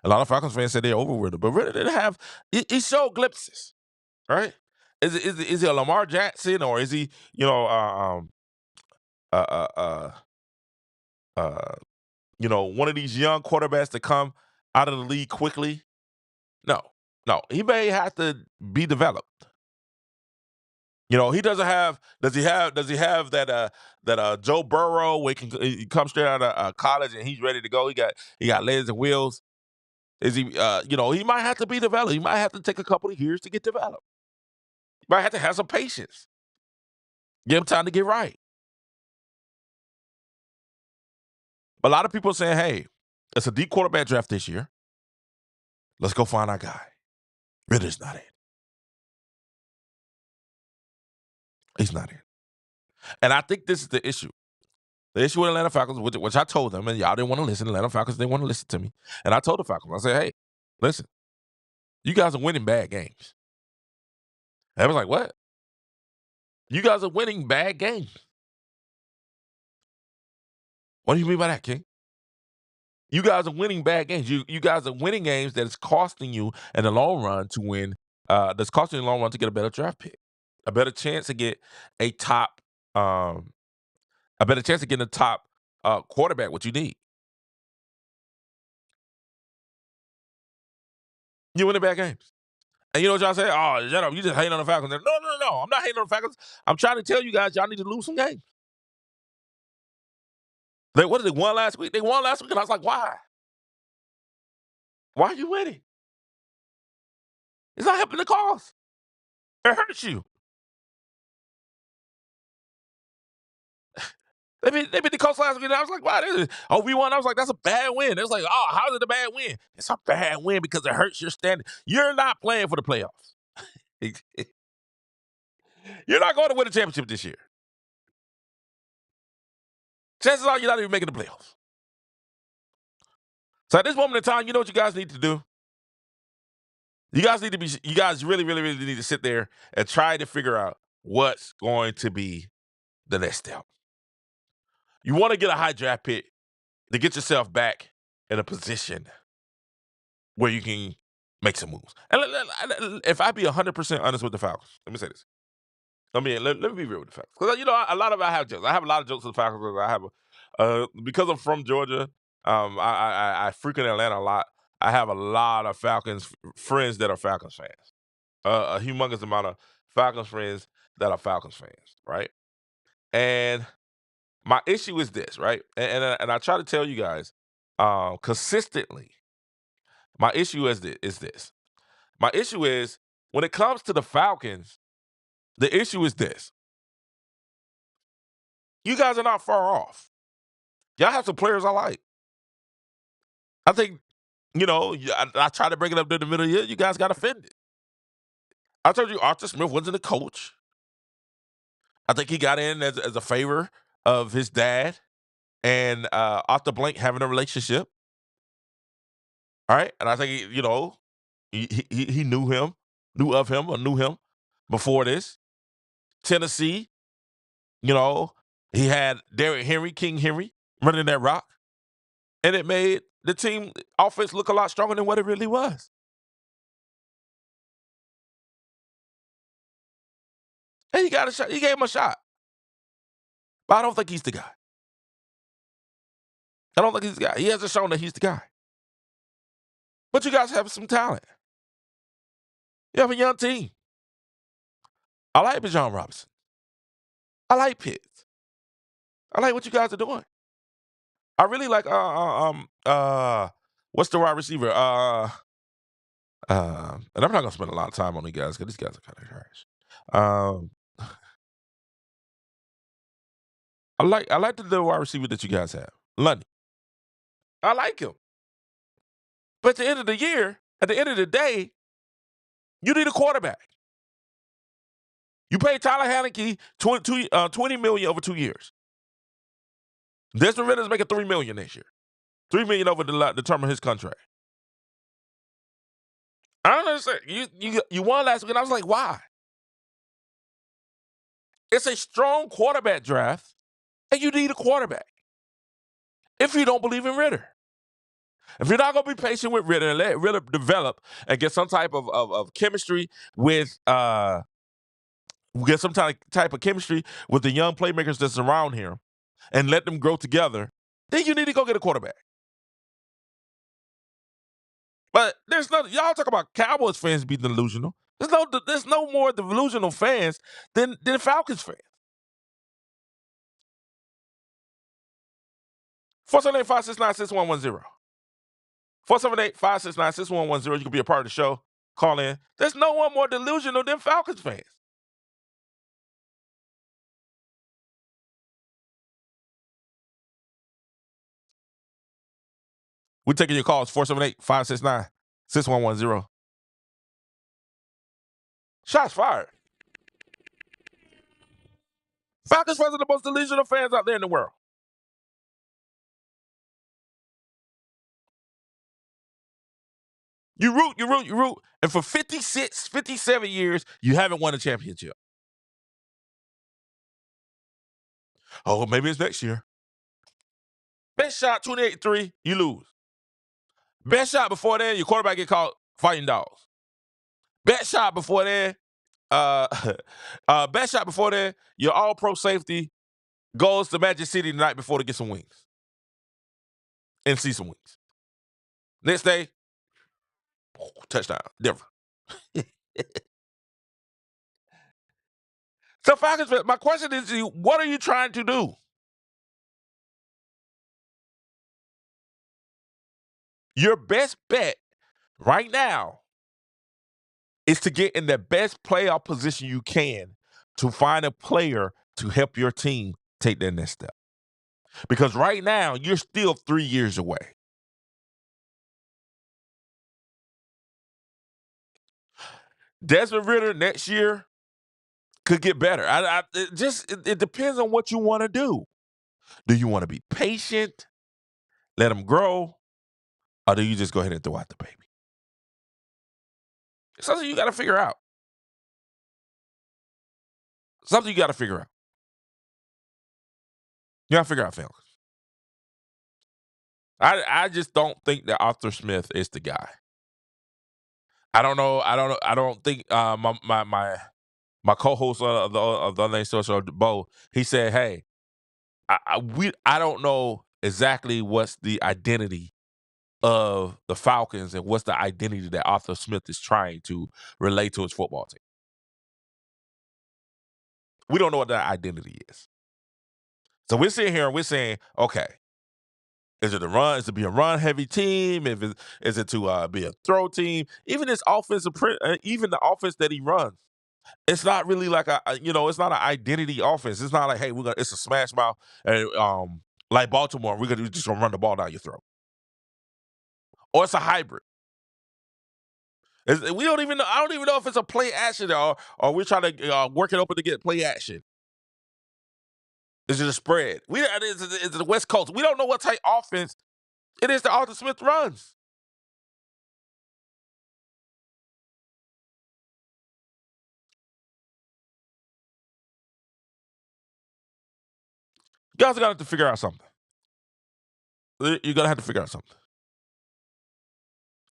A lot of Falcons fans said they're over Ritter, but Ritter didn't have. He showed glimpses, right? Is he a Lamar Jackson, or is he, uh, uh, one of these young quarterbacks that come out of the league quickly? No, no. He may have to be developed. He doesn't have. Does he have? Does he have that Joe Burrow where he comes straight out of college and he's ready to go? He got legs and wheels. Is he? He might have to be developed. He might have to take a couple of years to get developed. He might have to have some patience. Give him time to get right. A lot of people are saying, "Hey, it's a deep quarterback draft this year. Let's go find our guy." Ritter's not in. He's not in. And I think this is the issue. The issue with Atlanta Falcons, which I told them, and y'all didn't want to listen. Atlanta Falcons didn't want to listen to me. And I told the Falcons, I said, "Hey, listen, you guys are winning bad games." And I was like, "What? You guys are winning bad games." What do you mean by that, King? You guys are winning bad games. You guys are winning games that is costing you in the long run to win. That's costing you in the long run to get a better draft pick, a better chance to get a top, a better chance to get a top quarterback. What you need. You winning bad games. And you know what y'all say? "Oh, shut up. You just hating on the Falcons." No, no, no, no. I'm not hating on the Falcons. I'm trying to tell you guys, y'all need to lose some games. What did they won last week? They won last week, and I was like, why? Why are you winning? It's not helping the cause. It hurts you. They beat the Colts last week, and I was like, wow, we won. I was like, that's a bad win. It was like, oh, how is it a bad win? It's a bad win because it hurts your standing. You're not playing for the playoffs. You're not going to win a championship this year. Chances are you're not even making the playoffs. So at this moment in time, you know what you guys need to do? You guys really, really, really need to sit there and try to figure out what's going to be the next step. You want to get a high draft pick to get yourself back in a position where you can make some moves. And if I be 100% honest with the Falcons, let me say this. Let me be real with the Falcons. Because, I have jokes. I have a lot of jokes with the Falcons. I have because I'm from Georgia, I frequent Atlanta a lot. I have a lot of Falcons friends that are Falcons fans. A humongous amount of Falcons friends that are Falcons fans, right? And my issue is this, right? And I try to tell you guys consistently. My issue is this. My issue is when it comes to the Falcons, the issue is this. You guys are not far off. Y'all have some players I like. I think, I try to bring it up in the middle of the year. You guys got offended. I told you Arthur Smith wasn't a coach. I think he got in as a favor of his dad and Arthur Blank having a relationship. All right. And I think, he knew of him or knew him before this. Tennessee, he had Derrick Henry, King Henry, running that rock. And it made the team offense look a lot stronger than what it really was. And he got a shot. He gave him a shot. But I don't think he's the guy. I don't think he's the guy. He hasn't shown that he's the guy. But you guys have some talent. You have a young team. I like Bijan Robinson. I like Pitts. I like what you guys are doing. I really like what's the wide receiver? And I'm not gonna spend a lot of time on these guys because these guys are kind of trash. I like the wide receiver that you guys have, Lundy. I like him, but at the end of the year, at the end of the day, you need a quarterback. You pay Tyler Haneke $20 million over 2 years. Desmond Ritter's making $3 million this year. $3 million over the term of his contract. I don't understand. You won last week, and I was like, why? It's a strong quarterback draft, and you need a quarterback. If you don't believe in Ritter. If you're not going to be patient with Ritter and let Ritter develop and get some type of chemistry with get some type of chemistry with the young playmakers that's around him and let them grow together, then you need to go get a quarterback. But there's no, y'all talk about Cowboys fans being delusional. There's no more delusional fans than Falcons fans. 478-569-6110. 478-569-6110. You can be a part of the show. Call in. There's no one more delusional than Falcons fans. We're taking your calls. 478-569-6110. Shots fired. Falcons fans are the most delusional fans out there in the world. You root. And for 56, 57 years, you haven't won a championship. Oh, maybe it's next year. Best shot, 28-3, you lose. Best shot before then, your quarterback get caught fighting dogs. Best shot before then, best shot before then, your all-pro safety goes to Magic City the night before to get some wings. And see some wings. Next day, touchdown. Different. So Falcons, my question is to you, what are you trying to do? Your best bet right now is to get in the best playoff position you can to find a player to help your team take that next step. Because right now, you're still 3 years away. Desmond Ridder next year could get better. It depends on what you want to do. Do you want to be patient, let him grow, or do you just go ahead and throw out the baby? It's something you got to figure out. Something you got to figure out. You got to figure out, Falcons. I just don't think that Arthur Smith is the guy. I don't know. I don't think my co-host of the ThUnnames social, Bo, he said, "Hey, I don't know exactly what's the identity of the Falcons and what's the identity that Arthur Smith is trying to relate to his football team. We don't know what that identity is. So we're sitting here and we're saying, okay, is it a run? Is it to be a run-heavy team? Is it to be a throw team? Even this offensive, even the offense that he runs, it's not really like it's not an identity offense. It's not like, hey, it's a smash mouth, and like Baltimore, we're just gonna run the ball down your throat, or it's a hybrid. We don't even know. I don't even know if it's a play action or we're trying to work it open to get play action. Is it a spread? It's the West Coast. We don't know what type offense it is that Arthur Smith runs. You guys are gonna have to figure out something. You're gonna have to figure out something.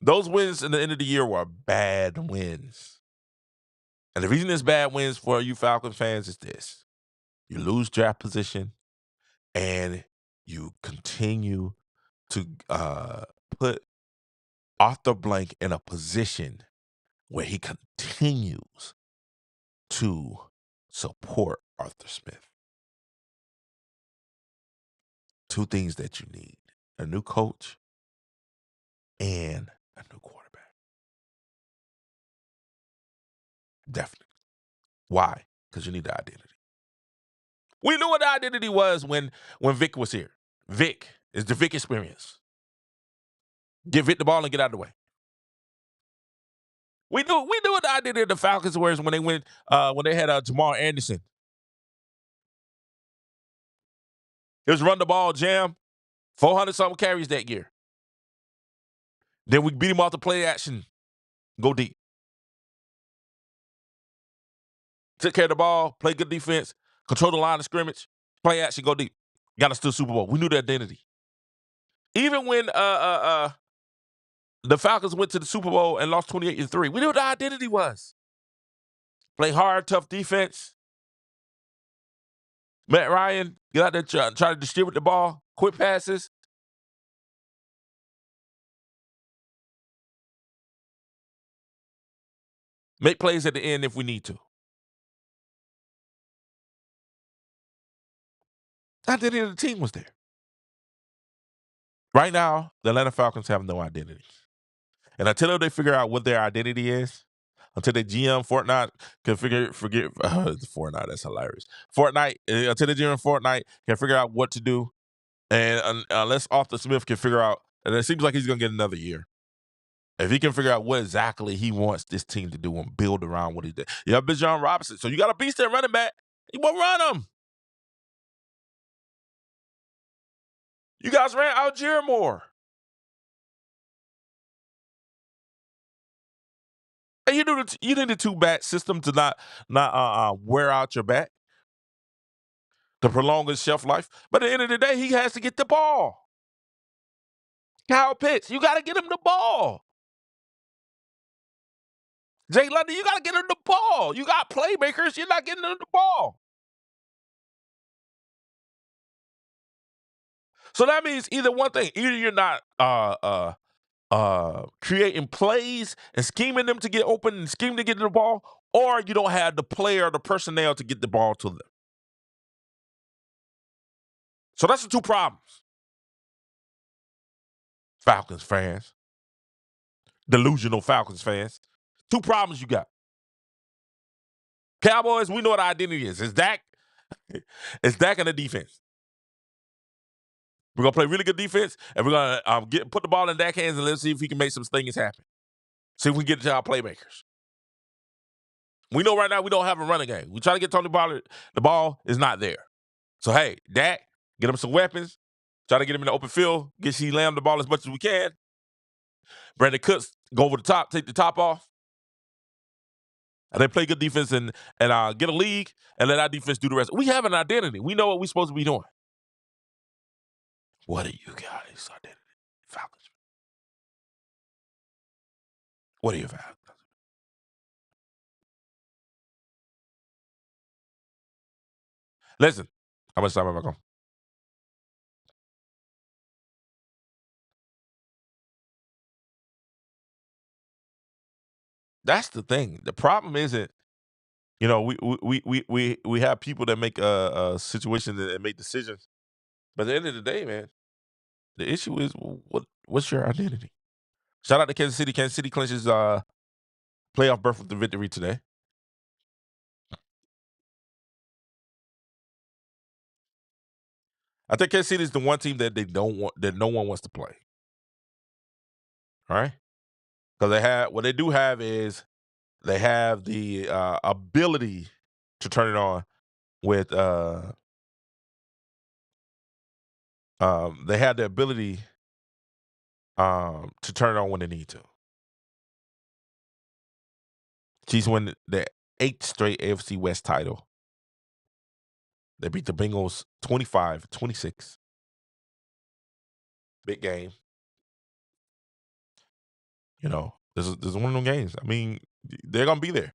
Those wins in the end of the year were bad wins. And the reason it's bad wins for you Falcons fans is this. You lose draft position and you continue to put Arthur Blank in a position where he continues to support Arthur Smith. Two things that you need: a new coach and a new quarterback. Definitely. Why? Because you need the identity. We knew what the identity was when Vic was here. Vic is the Vic experience. Give Vic the ball and get out of the way. We knew what the identity of the Falcons was when they had Jamal Anderson. It was run the ball jam, 400-something carries that year. Then we beat him off the play action, go deep. Took care of the ball, play good defense, control the line of scrimmage, play action, go deep. Got us to the Super Bowl. We knew the identity. Even when the Falcons went to the Super Bowl and lost 28-3, we knew what the identity was. Play hard, tough defense. Matt Ryan, get out there, try to distribute the ball, quick passes. Make plays at the end if we need to. The identity of the team was there. Right now, the Atlanta Falcons have no identity. And until they figure out what their identity is, until the GM Fortnite can forget Fortnite, that's hilarious. Fortnite, until the GM Fortnite can figure out what to do, and unless Arthur Smith can figure out, and it seems like he's going to get another year. If he can figure out what exactly he wants this team to do and build around what he did. You have Bijan Robinson, so you got a beast there running back. You won't run him. You guys ran Algier more. And you need a two-back system to not wear out your back, to prolong his shelf life. But at the end of the day, he has to get the ball. Kyle Pitts, you got to get him the ball. Jay London, you got to get him the ball. You got playmakers, you're not getting him the ball. So that means either one thing. Either you're not creating plays and scheming them to get open and scheming to get the ball, or you don't have the player or the personnel to get the ball to them. So that's the two problems. Falcons fans. Delusional Falcons fans. Two problems you got. Cowboys, we know what our identity is. It's Dak. It's Dak and the defense. We're going to play really good defense, and we're going to put the ball in Dak's hands and let's see if he can make some things happen. See if we can get it to our playmakers. We know right now we don't have a running game. We try to get Tony Pollard. The ball is not there. So, hey, Dak, get him some weapons. Try to get him in the open field. Get CeeDee Lamb the ball as much as we can. Brandon Cooks, go over the top, take the top off. And they play good defense and get a league and let our defense do the rest. We have an identity. We know what we're supposed to be doing. What are you guys' identity? Falcons. What are your Falcons? Listen, how much time have I gone? That's the thing. The problem isn't, we have people that make situations and make decisions. But at the end of the day, man, the issue is what's your identity? Shout out to Kansas City. Kansas City clinches playoff berth with the victory today. I think Kansas City is the one team that no one wants to play. All right, because they do have is they have the ability to turn it on with they have the ability to turn it on when they need to. Chiefs win the 8th straight AFC West title. They beat the Bengals 25-26. Big game. This is one of them games. I mean, they're going to be there.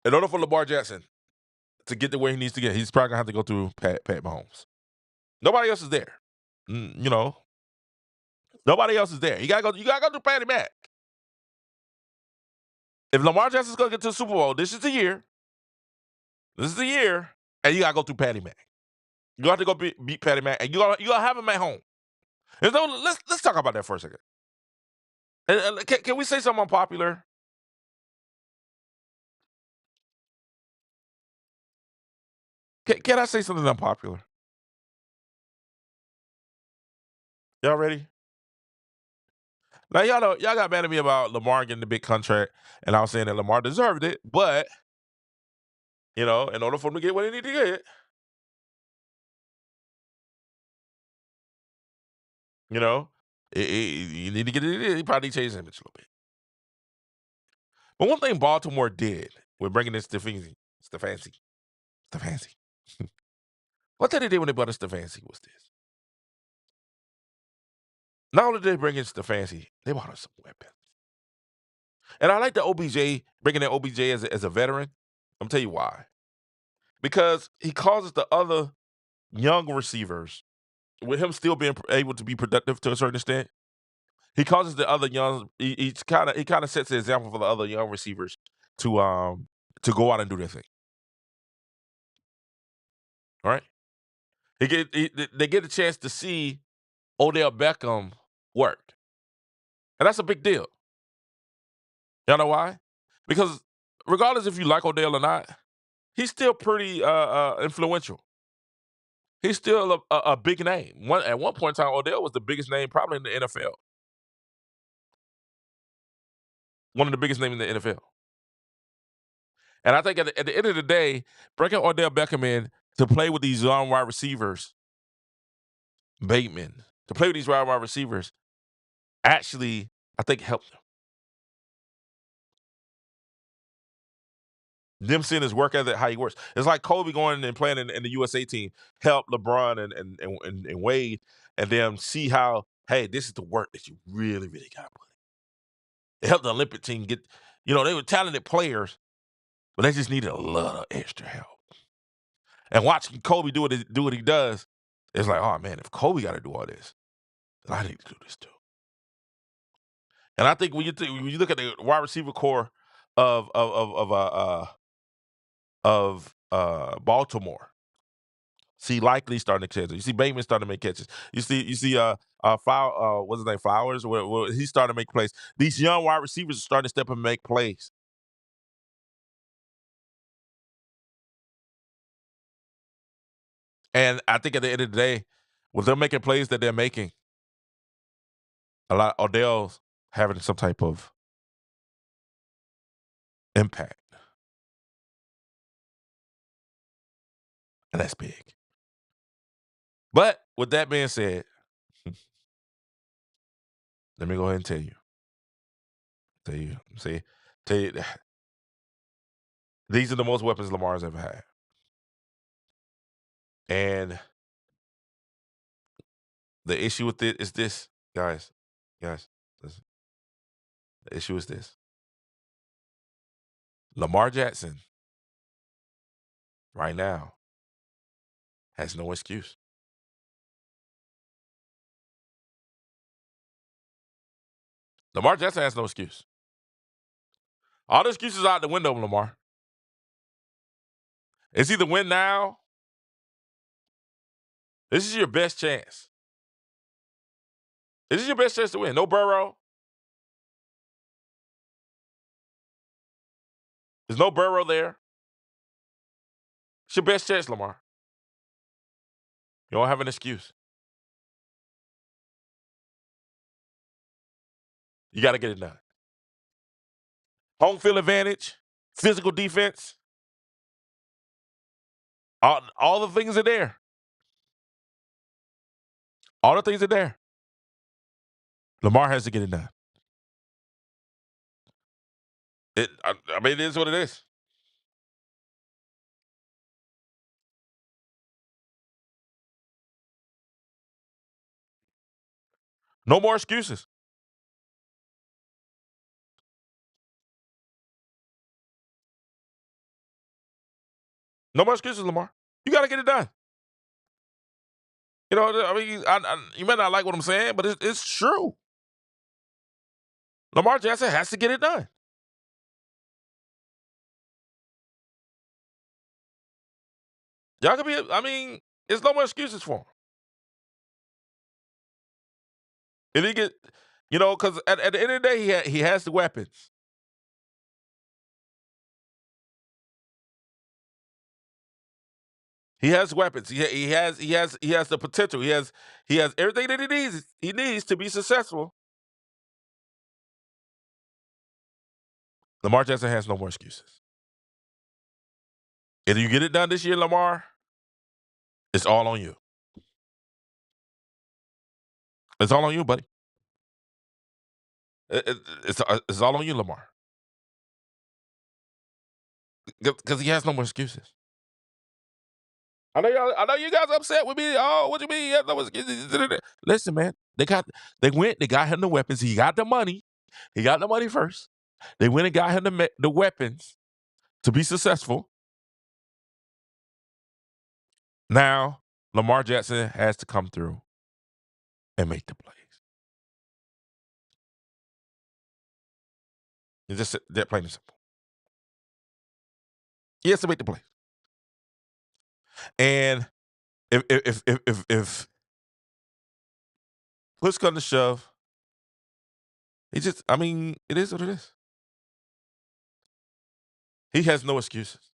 In order for Lamar Jackson to get to where he needs to get, he's probably going to have to go through Pat Mahomes. Nobody else is there. Nobody else is there. You gotta go through Patty Mac. If Lamar Jackson's going to get to the Super Bowl, this is the year. This is the year, and you got to go through Patty Mac. You have to go beat Patty Mac, and you got to have him at home. And so let's talk about that for a second. And can we say something unpopular? Can I say something unpopular? Y'all ready? Now y'all got mad at me about Lamar getting the big contract, and I was saying that Lamar deserved it, but in order for him to get what he needed to get, you need to get it. He probably changed his image a little bit. But one thing Baltimore did with bringing in Stefanski. What they did when they brought in Stefanski was this. Not only did they bring in Stefanski, they brought us some weapons. And I like the OBJ, bringing in OBJ as a veteran. I'm tell you why. Because he causes the other young receivers, with him still being able to be productive to a certain extent, he causes the other young. He kind of sets the example for the other young receivers to go out and do their thing. All right, they get a chance to see Odell Beckham work, and that's a big deal. Y'all know why? Because regardless if you like Odell or not, he's still pretty influential. He's still a big name. At one point in time, Odell was the biggest name probably in the NFL. One of the biggest names in the NFL. And I think at the end of the day, bringing Odell Beckham in to play with these young wide receivers, Bateman, to play with these wide receivers, actually, I think helped them. Them seeing his work ethic, how he works. It's like Kobe going and playing in the USA team, help LeBron and Wade, and them see how, hey, this is the work that you really, really got to put in. It helped the Olympic team get, they were talented players, but they just needed a lot of extra help. And watching Kobe do what he does, it's like, oh man, if Kobe got to do all this, then I need to do this too. And I think when you look at the wide receiver core of Baltimore, see Likely starting to catch. You see Bateman starting to make catches. You see what's his name, Flowers? Where he's starting to make plays. These young wide receivers are starting to step up and make plays. And I think at the end of the day, with them making plays that they're making, a lot Odell's having some type of impact. And that's big. But with that being said, let me go ahead and tell you. These are the most weapons Lamar's ever had. And the issue with it is this, guys, listen. The issue is this. Lamar Jackson, right now, has no excuse. Lamar Jackson has no excuse. All the excuses are out the window, Lamar. It's either win now. This is your best chance. This is your best chance to win. No Burrow. There's no Burrow there. It's your best chance, Lamar. You don't have an excuse. You got to get it done. Home field advantage, physical defense. All the things are there. All the things are there. Lamar has to get it done. I mean, it is what it is. No more excuses. No more excuses, Lamar. You got to get it done. I mean, you may not like what I'm saying, but it's true. Lamar Jackson has to get it done. Y'all could be, there's no more excuses for him. If he get, because at the end of the day, he has the weapons. He has weapons. He has the potential. He has everything that he needs to be successful. Lamar Jackson has no more excuses. If you get it done this year, Lamar, it's all on you. It's all on you, buddy. It's all on you, Lamar. Because he has no more excuses. I know you guys upset with me. Oh, what you mean? Yeah, no excuses. Listen, man. They got him the weapons. He got the money. He got the money first. They went and got him the weapons to be successful. Now, Lamar Jackson has to come through and make the plays. It's just that plain and simple. He has to make the plays. And if push comes to shove, it is what it is. He has no excuses.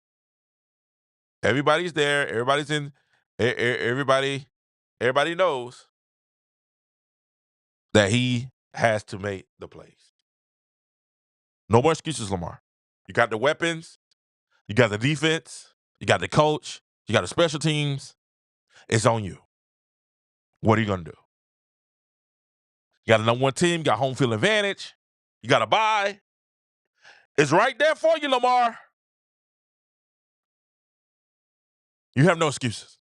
Everybody's there. Everybody's in. Everybody knows that he has to make the plays. No more excuses, Lamar. You got the weapons. You got the defense. You got the coach. You got the special teams. It's on you. What are you going to do? You got a number one team. You got home field advantage. You got a bye. It's right there for you, Lamar. You have no excuses.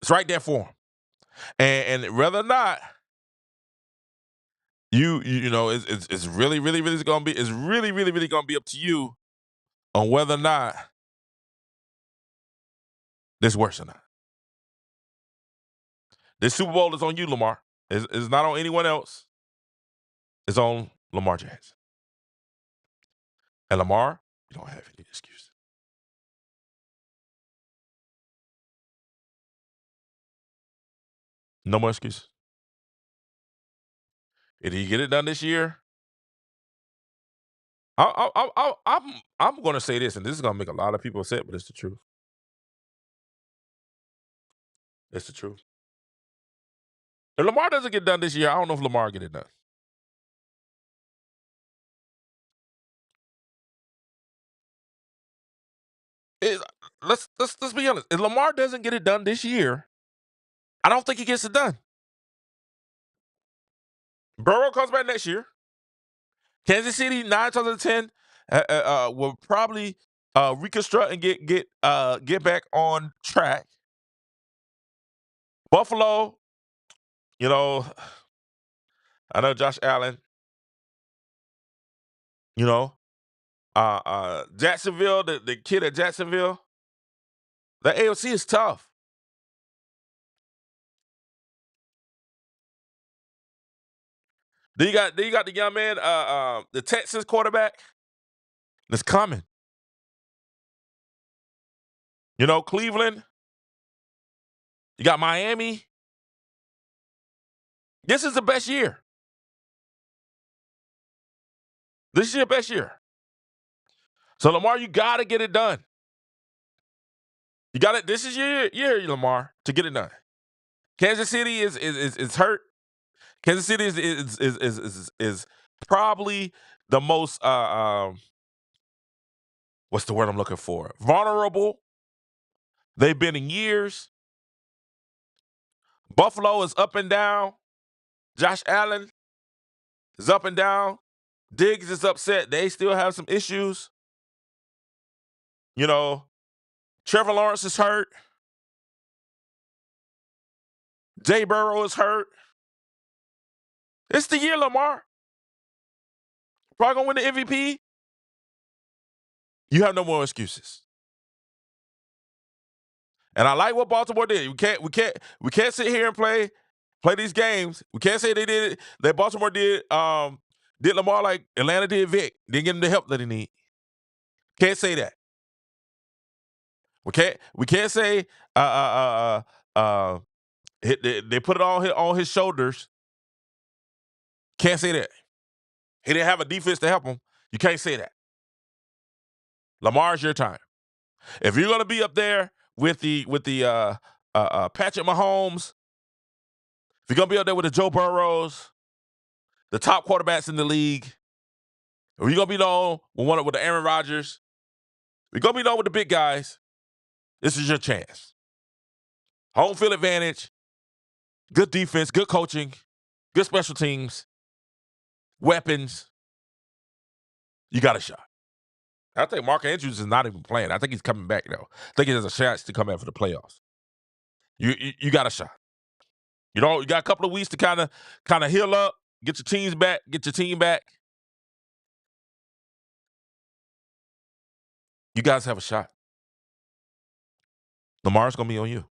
It's right there for him. And whether or not you know, it's really gonna be up to you on whether or not this works or not. This Super Bowl is on you, Lamar. It's not on anyone else. It's on Lamar Jackson. And Lamar, you don't have any excuse. No more excuses. Did he get it done this year? I'm going to say this, and this is going to make a lot of people upset, but it's the truth. It's the truth. If Lamar doesn't get done this year, I don't know if Lamar get it done. Let's be honest. If Lamar doesn't get it done this year, I don't think he gets it done. Burrow comes back next year. Kansas City 9 times out of 10 will probably reconstruct and get back on track. Buffalo, you know, I know Josh Allen. You know, Jacksonville, the kid at Jacksonville. The AFC is tough. Then you got the young man, the Texas quarterback that's coming. You know, Cleveland. You got Miami. This is the best year. This is your best year. So Lamar, you gotta get it done. You got it. This is your year, Lamar, to get it done. Kansas City is hurt. Kansas City is probably the most what's the word I'm looking for? Vulnerable. They've been in years. Buffalo is up and down. Josh Allen is up and down. Diggs is upset. They still have some issues. You know, Trevor Lawrence is hurt. Jay Burrow is hurt. It's the year, Lamar. Probably gonna win the MVP. You have no more excuses. And I like what Baltimore did. We can't sit here and play these games. We can't say they did it. That Baltimore did Lamar like Atlanta did Vic. Didn't get him the help that he need. Can't say that. We can't say they put it on his shoulders. Can't say that. He didn't have a defense to help him. You can't say that. Lamar's your time. If you're gonna be up there with the Patrick Mahomes, if you're gonna be up there with the Joe Burrows, the top quarterbacks in the league, if you're gonna be known with the Aaron Rodgers, if you're gonna be known with the big guys, this is your chance. Home field advantage, good defense, good coaching, good special teams, weapons. You got a shot. I think Mark Andrews is not even playing. I think he's coming back though. I think he has a chance to come back for the playoffs. You got a shot. You got a couple of weeks to kind of heal up, get your team back. You guys have a shot. Lamar's going to be on you.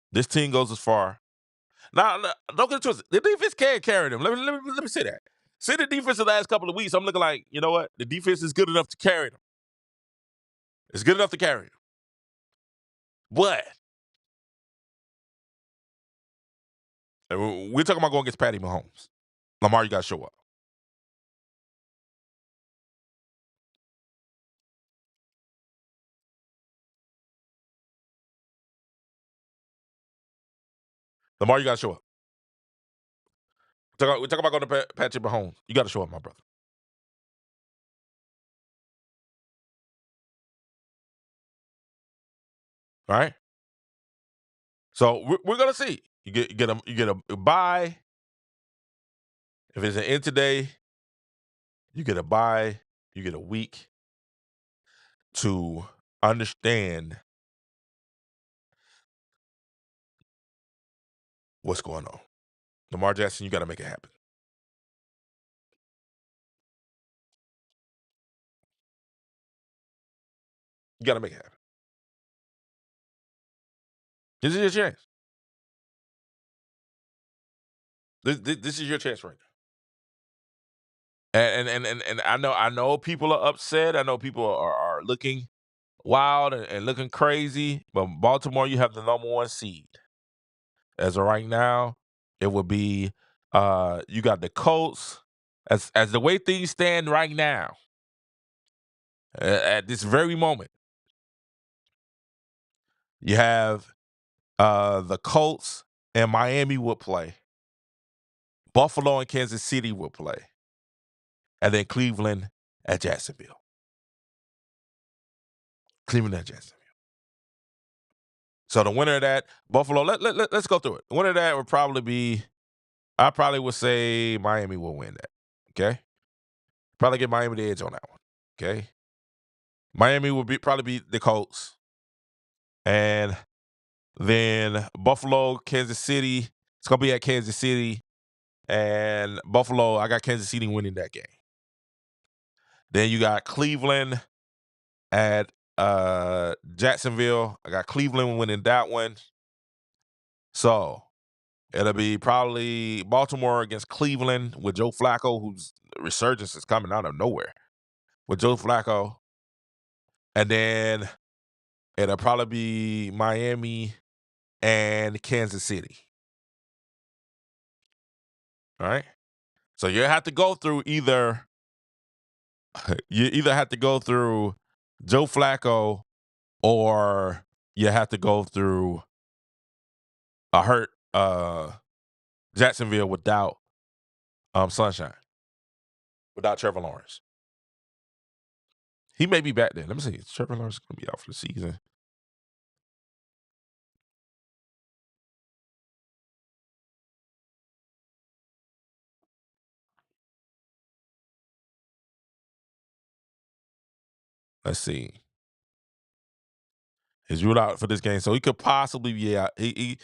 This team goes as far. Now, don't get it twisted. The defense can carry them. Let me say that. See the defense the last couple of weeks, I'm looking like, you know what? The defense is good enough to carry them. It's good enough to carry them. But we're talking about going against Patty Mahomes. Lamar, you got to show up. Lamar, you got to show up. We're talking about going to Patrick Mahomes. You got to show up, my brother. All right? So we're going to see. You get a bye. If it's an end today, you get a bye. You get a week to understand what's going on. Lamar Jackson, you got to make it happen. You got to make it happen. This is your chance. This is your chance right now. And I know people are upset. I know people are looking wild and looking crazy. But Baltimore, you have the number 1 seed. As of right now, it would be you got the Colts. As the way things stand right now, at this very moment, you have the Colts and Miami will play. Buffalo and Kansas City will play. And then Cleveland at Jacksonville. Cleveland at Jacksonville. So the winner of that, Buffalo, let's go through it. The winner of that would probably be, I probably would say Miami will win that. Okay? Probably get Miami the edge on that one. Okay? Miami would probably beat the Colts. And then Buffalo, Kansas City. It's going to be at Kansas City. And Buffalo, I got Kansas City winning that game. Then you got Cleveland at Jacksonville. I got Cleveland winning that one. So it'll be probably Baltimore against Cleveland with Joe Flacco, whose resurgence is coming out of nowhere. With Joe Flacco. And then it'll probably be Miami and Kansas City. All right? So you have to go through either have to go through Joe Flacco or you have to go through a hurt Jacksonville without Sunshine. Without Trevor Lawrence. He may be back there. Let me see. Trevor Lawrence is going to be out for the season. Let's see. He's ruled out for this game, so he could possibly be out. He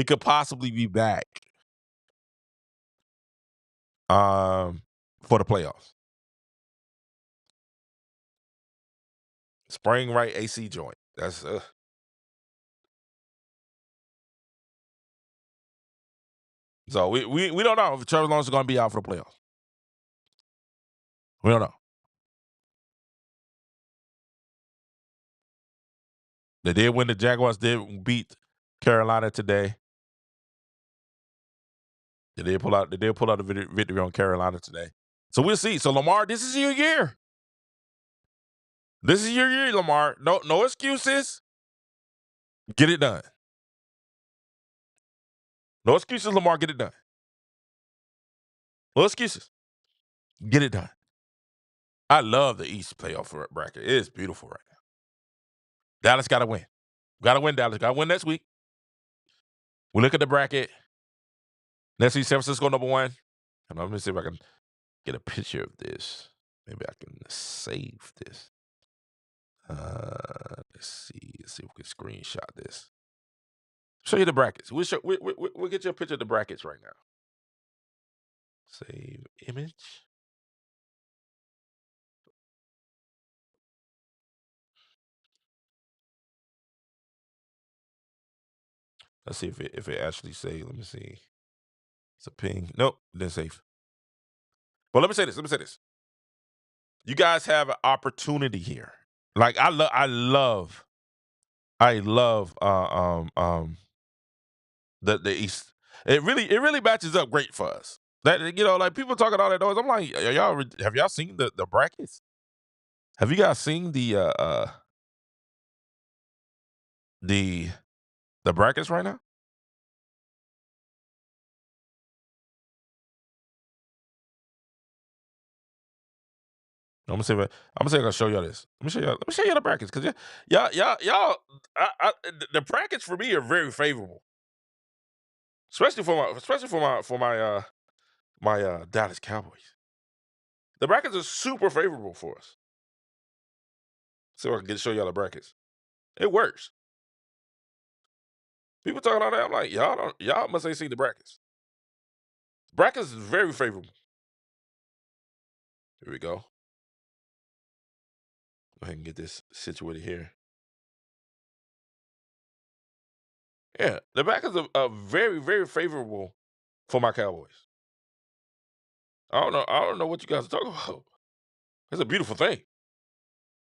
could possibly be back for the playoffs. Sprained right AC joint. That's so we don't know if Trevor Lawrence is going to be out for the playoffs. We don't know. They did win. The Jaguars did beat Carolina today. They did pull out a victory on Carolina today. So we'll see. So Lamar, this is your year. This is your year, Lamar. No excuses. Get it done. No excuses, Lamar. Get it done. No excuses. Get it done. I love the East playoff bracket. It is beautiful right now. Dallas got to win. Got to win, Dallas. Got to win next week. We look at the bracket. Next week, San Francisco number 1. And let me see if I can get a picture of this. Maybe I can save this. Let's see. Let's see if we can screenshot this. Show you the brackets. We'll get you a picture of the brackets right now. Save image. Let's see if it actually say. Let me see. It's a ping. Nope, didn't save. But let me say this. You guys have an opportunity here. Like I love the East. It really matches up great for us. That like people talking all that noise. I'm like, have y'all seen the brackets? Have you guys seen the brackets right now? I'm gonna see if I can show y'all this. Let me show y'all the brackets because y'all the brackets for me are very favorable, especially for my Dallas Cowboys. The brackets are super favorable for us. So I can show y'all the brackets. It works. People talking all that. I'm like, y'all must ain't seen the brackets. Brackets is very favorable. Here we go. Go ahead and get this situated here. Yeah, the brackets are very, very favorable for my Cowboys. I don't know what you guys are talking about. It's a beautiful thing.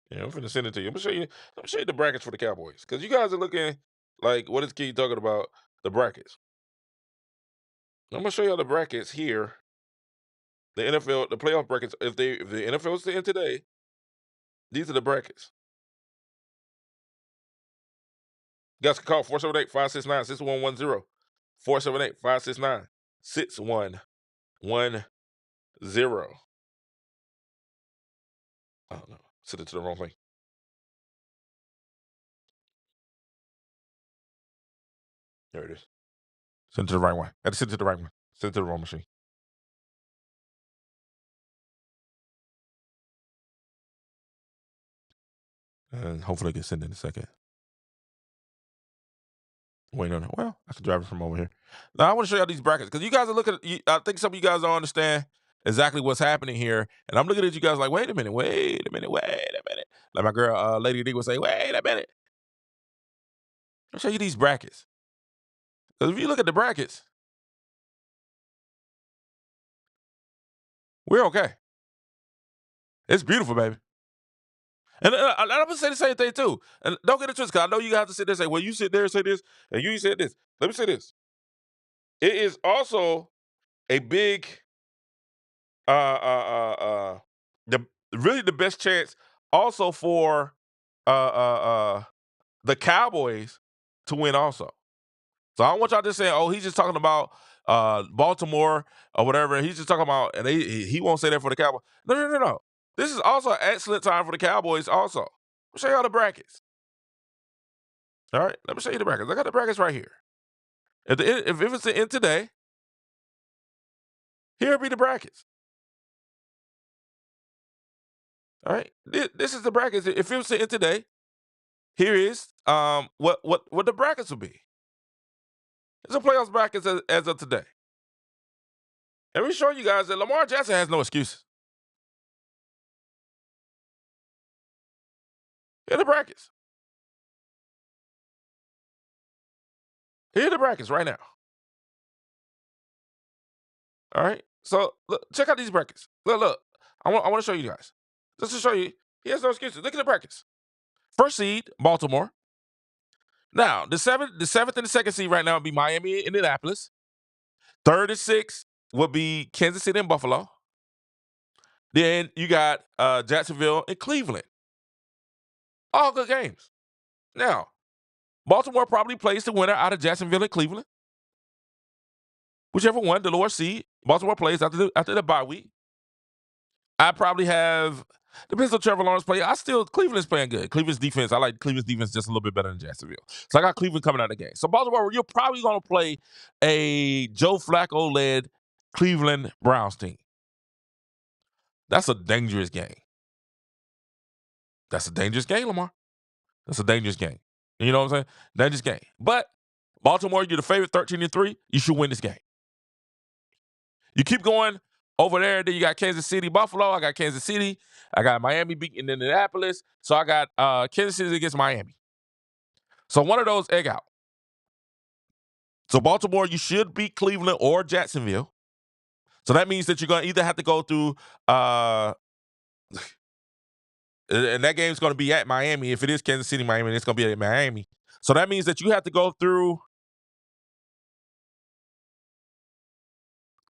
Yeah, I'm finna send it to you. Let me show you the brackets for the Cowboys. Because you guys are looking like, what is Key talking about? The brackets. I'm gonna show y'all the brackets here. The NFL, the playoff brackets. If the NFL is to end today, these are the brackets. You guys can call 478-569-6110. 478-569-6110. Oh no, sent it to the wrong thing. There it is. Send it to the right one. I had to send it to the right one. Send it to the wrong machine. And hopefully I can send it in a second. Wait, no. Well, I can drive it from over here. Now I want to show y'all these brackets because you guys are looking. I think some of you guys don't understand exactly what's happening here, and I'm looking at you guys like, wait a minute. Like my girl, Lady D would say, wait a minute. I'll show you these brackets. Because if you look at the brackets, we're okay. It's beautiful, baby. And I'm gonna say the same thing too. And don't get it twisted, because I know you have to sit there and say, well, you sit there and say this, and you said this. Let me say this. It is also a big the really the best chance also for the Cowboys to win also. So I don't want y'all just saying, oh, he's just talking about Baltimore or whatever. He's just talking about, and he won't say that for the Cowboys. No. This is also an excellent time for the Cowboys also. Let me show y'all the brackets. All right, let me show you the brackets. I got the brackets right here. If it's the end today, here be the brackets. All right, this is the brackets. If it was the end today, here is what the brackets will be. It's a playoffs brackets as of today. And we show you guys that Lamar Jackson has no excuses. Here are the brackets. Here are the brackets right now. All right. So look, check out these brackets. Look. I want to show you guys. Just to show you, he has no excuses. Look at the brackets. First seed, Baltimore. Now, the seventh and the second seed right now would be Miami and Indianapolis. Third and sixth would be Kansas City and Buffalo. Then you got Jacksonville and Cleveland. All good games. Now, Baltimore probably plays the winner out of Jacksonville and Cleveland. Whichever one, the lower seed, Baltimore plays after the bye week. I probably have, depends on Trevor Lawrence play. Cleveland's playing good. Cleveland's defense, I like Cleveland's defense just a little bit better than Jacksonville. So I got Cleveland coming out of the game. So Baltimore, you're probably going to play a Joe Flacco-led Cleveland Browns team. That's a dangerous game. That's a dangerous game, Lamar. That's a dangerous game. You know what I'm saying? Dangerous game. But Baltimore, you're the favorite, 13-3. You should win this game. You keep going over there, then you got Kansas City, Buffalo. I got Kansas City. I got Miami beating Indianapolis. So I got Kansas City against Miami. So one of those egg out. So Baltimore, you should beat Cleveland or Jacksonville. So that means that you're going to either have to go through, and that game's going to be at Miami. If it is Kansas City, Miami, it's going to be at Miami. So that means that you have to go through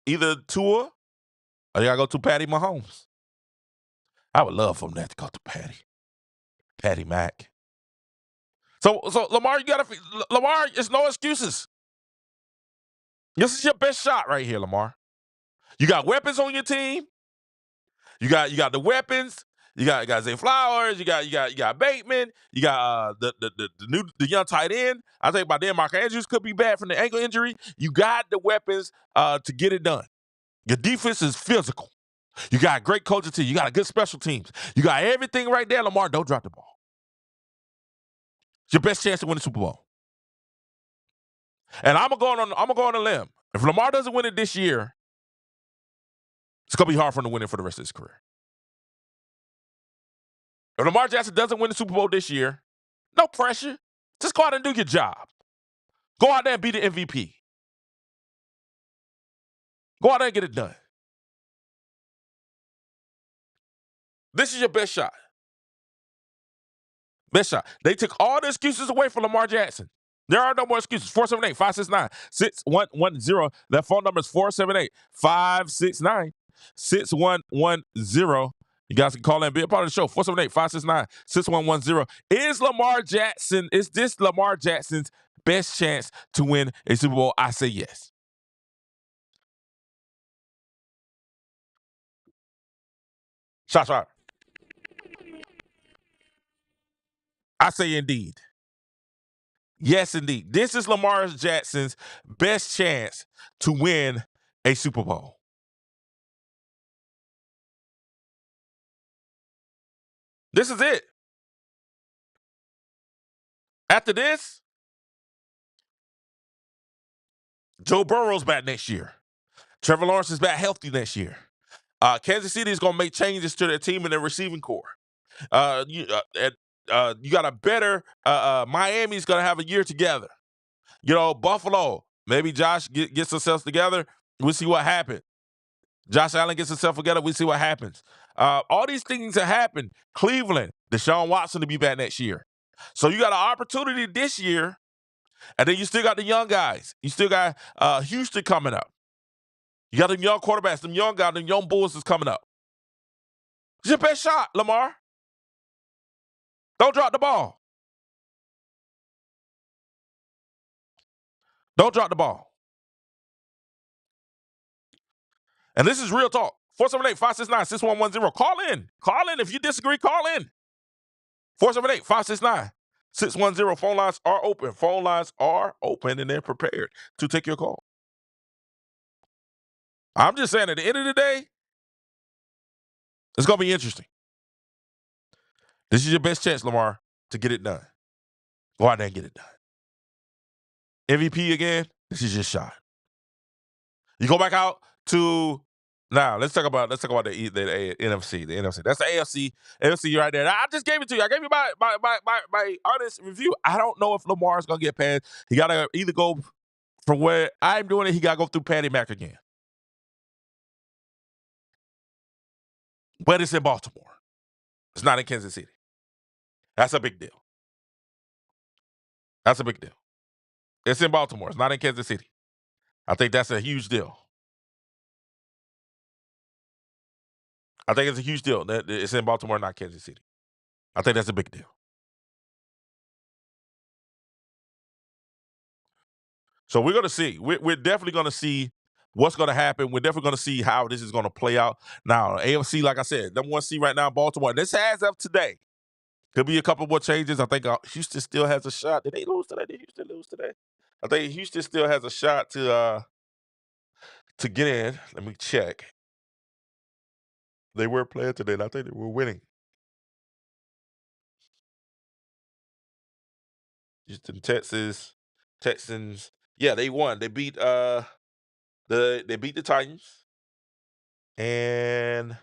either Tua or you got to go to Patty Mahomes. I would love for them to go to Patty Mac. So Lamar, Lamar, it's no excuses. This is your best shot right here, Lamar. You got weapons on your team. You got the weapons. You got Zay Flowers. You got Bateman. You got the young tight end. I think by then Mark Andrews could be bad from the ankle injury. You got the weapons to get it done. Your defense is physical. You got a great coaching team. You got a good special teams. You got everything right there, Lamar. Don't drop the ball. It's your best chance to win the Super Bowl. And I'm gonna go on a limb. If Lamar doesn't win it this year, it's gonna be hard for him to win it for the rest of his career. If Lamar Jackson doesn't win the Super Bowl this year, no pressure. Just go out and do your job. Go out there and be the MVP. Go out there and get it done. This is your best shot. Best shot. They took all the excuses away from Lamar Jackson. There are no more excuses. 478-569-6110. That phone number is 478-569-6110. You guys can call in and be a part of the show. 478-569-6110. Is this Lamar Jackson's best chance to win a Super Bowl? I say yes. Shots fired. I say indeed. Yes, indeed. This is Lamar Jackson's best chance to win a Super Bowl. This is it. After this, Joe Burrow's back next year. Trevor Lawrence is back healthy next year. Kansas City is going to make changes to their team and their receiving core. You got a better Miami's going to have a year together. Buffalo, maybe Josh gets himself together. We'll see what happens. Josh Allen gets himself together. We'll see what happens. All these things have happened. Cleveland, Deshaun Watson to be back next year. So you got an opportunity this year, and then you still got the young guys. You still got Houston coming up. You got them young quarterbacks, them young guys, them young bulls is coming up. It's your best shot, Lamar. Don't drop the ball. Don't drop the ball. And this is real talk. 478-569-6110. Call in. Call in. If you disagree, call in. 478-569-6110. Phone lines are open. Phone lines are open, and they're prepared to take your call. I'm just saying, at the end of the day, it's going to be interesting. This is your best chance, Lamar, to get it done. Go out there and get it done. MVP again, this is your shot. You go back out to now. Let's talk about the NFC. The NFC. That's the AFC. AFC right there. I just gave it to you. I gave you my honest review. I don't know if Lamar's gonna get past. He gotta either go from where I'm doing it. He gotta go through Patty Mac again. But it's in Baltimore. It's not in Kansas City. That's a big deal. That's a big deal. It's in Baltimore. It's not in Kansas City. I think that's a huge deal. I think it's a huge deal that it's in Baltimore, not Kansas City. I think that's a big deal. So we're going to see. We're definitely going to see what's going to happen. We're definitely going to see how this is going to play out. Now, AFC, like I said, number one seed right now, Baltimore. This has up today. Could be a couple more changes. I think Houston still has a shot. Did they lose today? Did Houston lose today? I think Houston still has a shot to get in. Let me check. They were playing today, and I think they were winning. Houston, Texans. Yeah, they won. They beat the Titans, and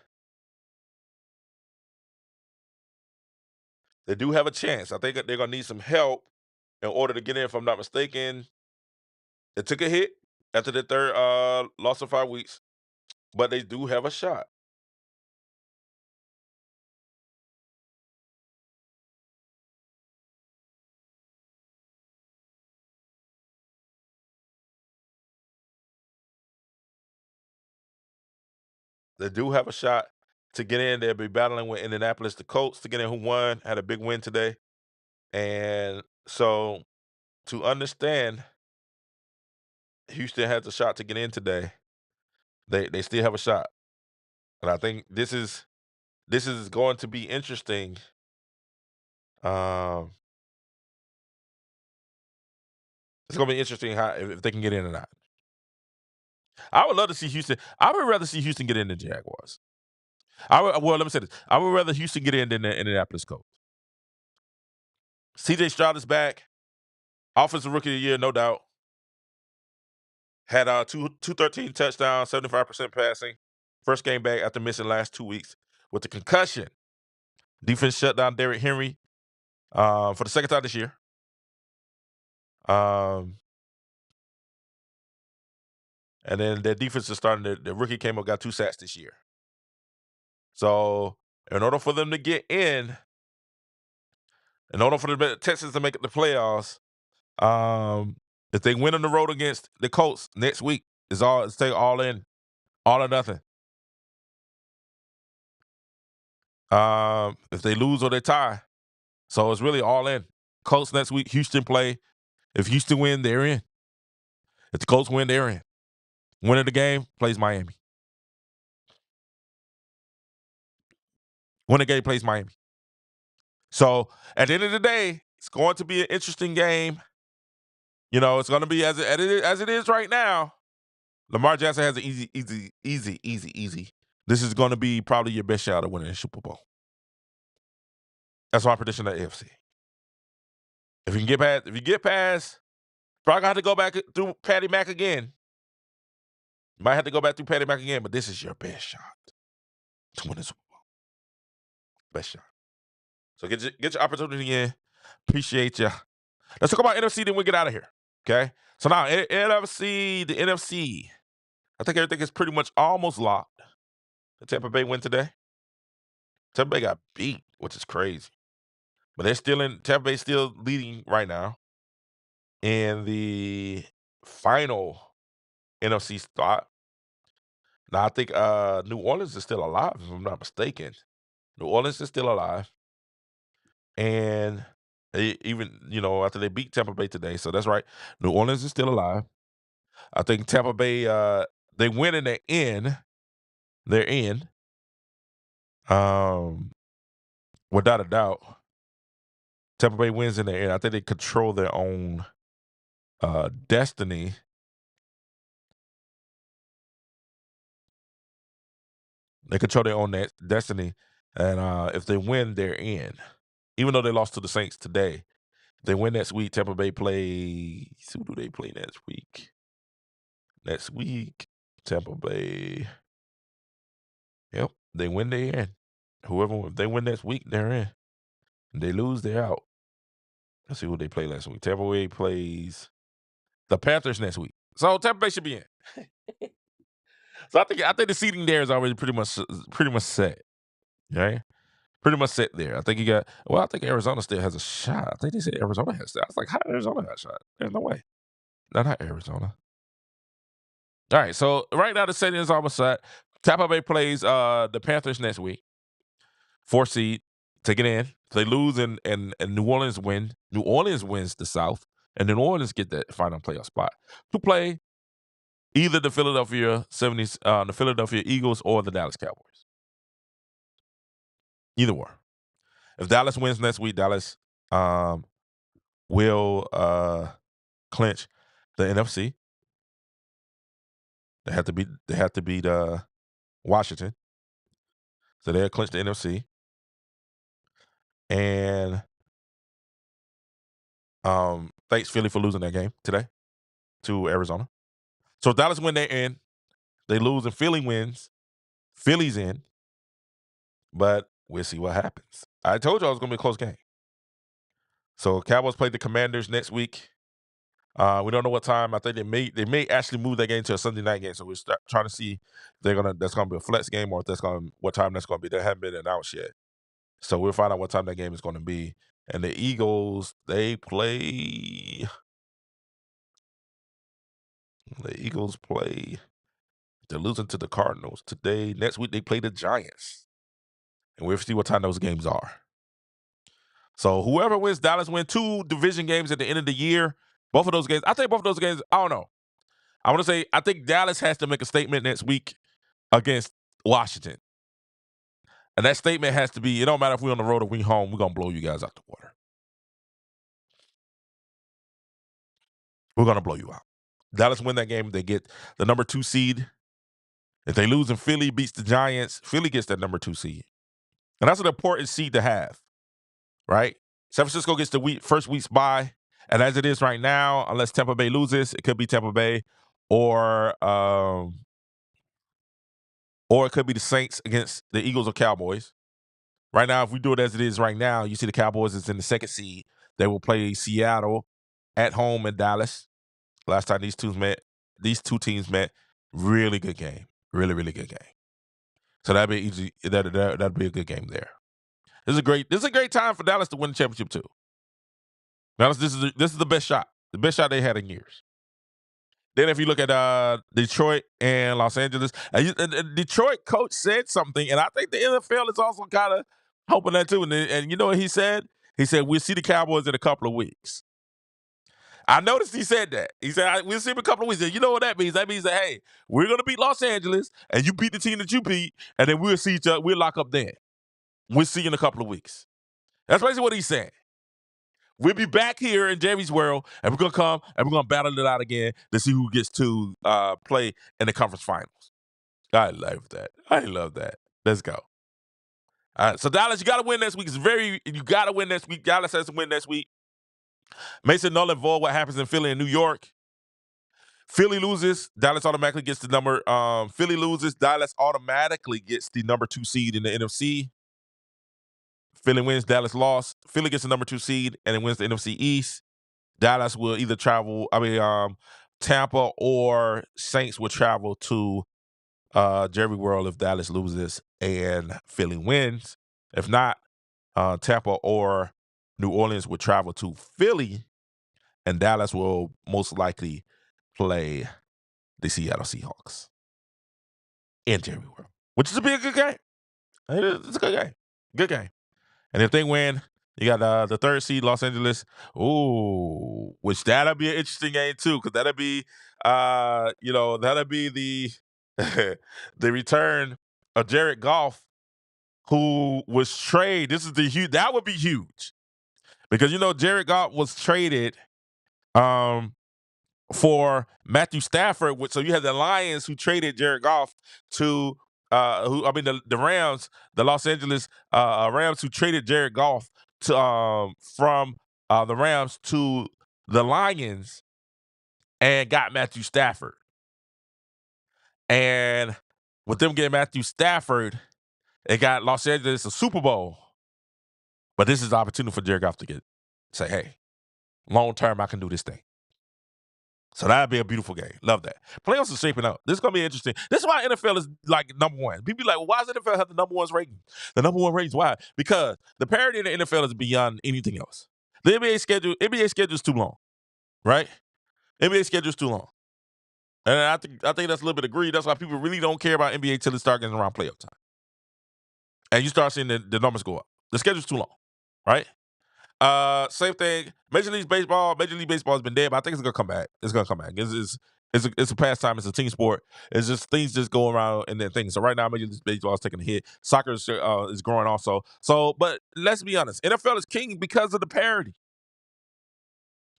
they do have a chance. I think they're gonna need some help in order to get in, if I'm not mistaken. It took a hit after the third loss of 5 weeks, but they do have a shot. They do have a shot to get in. They'll be battling with Indianapolis, the Colts to get in, who won, had a big win today. And so to understand Houston has a shot to get in today, they still have a shot. And I think this is going to be interesting. Um, it's gonna be interesting how if they can get in or not. I would love to see Houston. I would rather see Houston get in than Jaguars. Well, let me say this. I would rather Houston get in than the Indianapolis Colts. CJ Stroud is back. Offensive Rookie of the Year, no doubt. Had 213 touchdowns, 75% passing. First game back after missing last 2 weeks with the concussion. Defense shut down Derrick Henry for the second time this year. And then their defense is starting to, the rookie came up, got 2 sacks this year. So in order for them to get in order for the Texans to make it the playoffs, if they win on the road against the Colts next week, it's all in, all or nothing. If they lose or they tie, so it's really all in. Colts next week, Houston play. If Houston win, they're in. If the Colts win, they're in. Winner of the game plays Miami. Winner game plays Miami. So at the end of the day, it's going to be an interesting game. You know, it's going to be as it is right now. Lamar Jackson has an easy. This is going to be probably your best shot at winning the Super Bowl. That's my prediction of the AFC. If you get past, probably gonna have to go back through Patty Mack again. You might have to go back through Patty Mack again, but this is your best shot to win the Super Bowl. Best shot. So get your opportunity in. Appreciate you. Let's talk about NFC, then we get out of here. Okay. So now the NFC. I think everything is pretty much almost locked. The Tampa Bay win today. Tampa Bay got beat, which is crazy. But Tampa Bay's still leading right now in the final NFC spot. Now I think New Orleans is still alive, if I'm not mistaken. New Orleans is still alive. And even, after they beat Tampa Bay today, so that's right. New Orleans is still alive. I think Tampa Bay, they win and they're in. They're in. Without a doubt. Tampa Bay wins in the end. I think they control their own destiny. They control their own destiny. And if they win, they're in. Even though they lost to the Saints today. If they win next week, Tampa Bay plays. Who do they play next week? Next week, Tampa Bay. Yep, they win, they're in. If they win next week, they're in. If they lose, they're out. Let's see who they play next week. Tampa Bay plays the Panthers next week. So Tampa Bay should be in. So I think the seating there is already pretty much set. Right? Pretty much set there. I think I think Arizona still has a shot. I think they said Arizona has that. I was like, how Arizona has a shot? There's no way. No, not Arizona. All right, so right now the setting is almost set. Tampa Bay plays the Panthers next week. 4 seed, take it in. If they lose and New Orleans win, New Orleans wins the South, and New Orleans get that final playoff spot to play either the Philadelphia Eagles or the Dallas Cowboys. Either one. If Dallas wins next week, Dallas will clinch the NFC. They have to beat Washington. So they'll clinch the NFC. And thanks Philly for losing that game today to Arizona. So if Dallas win, they're in. They lose and Philly wins. Philly's in. But we'll see what happens. I told you it was going to be a close game. So Cowboys play the Commanders next week. We don't know what time. I think they may actually move that game to a Sunday night game. So we're trying to see if that's gonna be a flex game or if what time that's gonna be. That haven't been announced yet. So we'll find out what time that game is gonna be. And the Eagles, they play. The Eagles play. They're losing to the Cardinals today. Next week they play the Giants, and we'll see what time those games are. So whoever wins, Dallas win 2 division games at the end of the year. Both of those games, I think both of those games, I don't know. I want to say I think Dallas has to make a statement next week against Washington. And that statement has to be, it don't matter if we're on the road or we home, we're going to blow you guys out the water. We're going to blow you out. Dallas win that game, they get the number 2 seed. If they lose and Philly beats the Giants, Philly gets that number 2 seed. And that's an important seed to have, right? San Francisco gets the first week's bye. And as it is right now, unless Tampa Bay loses, it could be Tampa Bay or it could be the Saints against the Eagles or Cowboys. Right now, if we do it as it is right now, you see the Cowboys is in the 2nd seed. They will play Seattle at home in Dallas. Last time these two teams met, really good game. Really, really good game. So that'd be easy. That'd be a good game there. This is a great time for Dallas to win the championship too. Dallas, this is the best shot. The best shot they had in years. Then if you look at Detroit and Los Angeles, Detroit coach said something, and I think the NFL is also kind of hoping that too. And you know what he said? He said, we'll see the Cowboys in a couple of weeks. I noticed he said that. He said, we'll see him in a couple of weeks. And you know what that means? That means that, hey, we're going to beat Los Angeles, and you beat the team that you beat, and then we'll see each other. We'll lock up then. We'll see you in a couple of weeks. That's basically what he's saying. We'll be back here in Jerry's world, and we're going to come, and we're going to battle it out again to see who gets to play in the conference finals. I love that. I love that. Let's go. All right, so Dallas, you got to win next week. You got to win next week. Dallas has to win next week. Mason null and void what happens in Philly and New York. Philly loses, Dallas automatically gets the number. Philly loses, Dallas automatically gets the number 2 seed in the NFC. Philly wins, Dallas lost. Philly gets the number 2 seed and it wins the NFC East. Dallas will either Tampa or Saints will travel to Jerry World if Dallas loses and Philly wins. If not, Tampa or New Orleans would travel to Philly, and Dallas will most likely play the Seattle Seahawks in Jerry World, which is a good game. It's a good game. Good game. And if they win, you got the 3rd seed, Los Angeles. Ooh, which that'll be an interesting game too, because that'll be, that'll be the the return of Jared Goff, who was traded. That would be huge, because Jared Goff was traded for Matthew Stafford. So you had the Lions who traded Jared Goff to the Rams, the Los Angeles Rams who traded Jared Goff to from the Rams to the Lions and got Matthew Stafford. And with them getting Matthew Stafford, it got Los Angeles a Super Bowl. But this is the opportunity for Jared Goff to say, hey, long term, I can do this thing. So that'd be a beautiful game. Love that. Playoffs are shaping up. This is going to be interesting. This is why NFL is like number 1. People be like, well, why does NFL have the number 1 rating? The number 1 ratings, why? Because the parity in the NFL is beyond anything else. The NBA schedule is too long, right? NBA schedule is too long. And I think that's a little bit agreed. That's why people really don't care about NBA till it starts getting around playoff time. And you start seeing the numbers go up. The schedule's too long, right? Same thing. Major League Baseball has been dead, but I think it's gonna come back. It's gonna come back. It's a pastime. It's a team sport. It's just things just go around and then things. So right now, Major League Baseball is taking a hit. Soccer is growing also. So, but let's be honest, NFL is king because of the parity.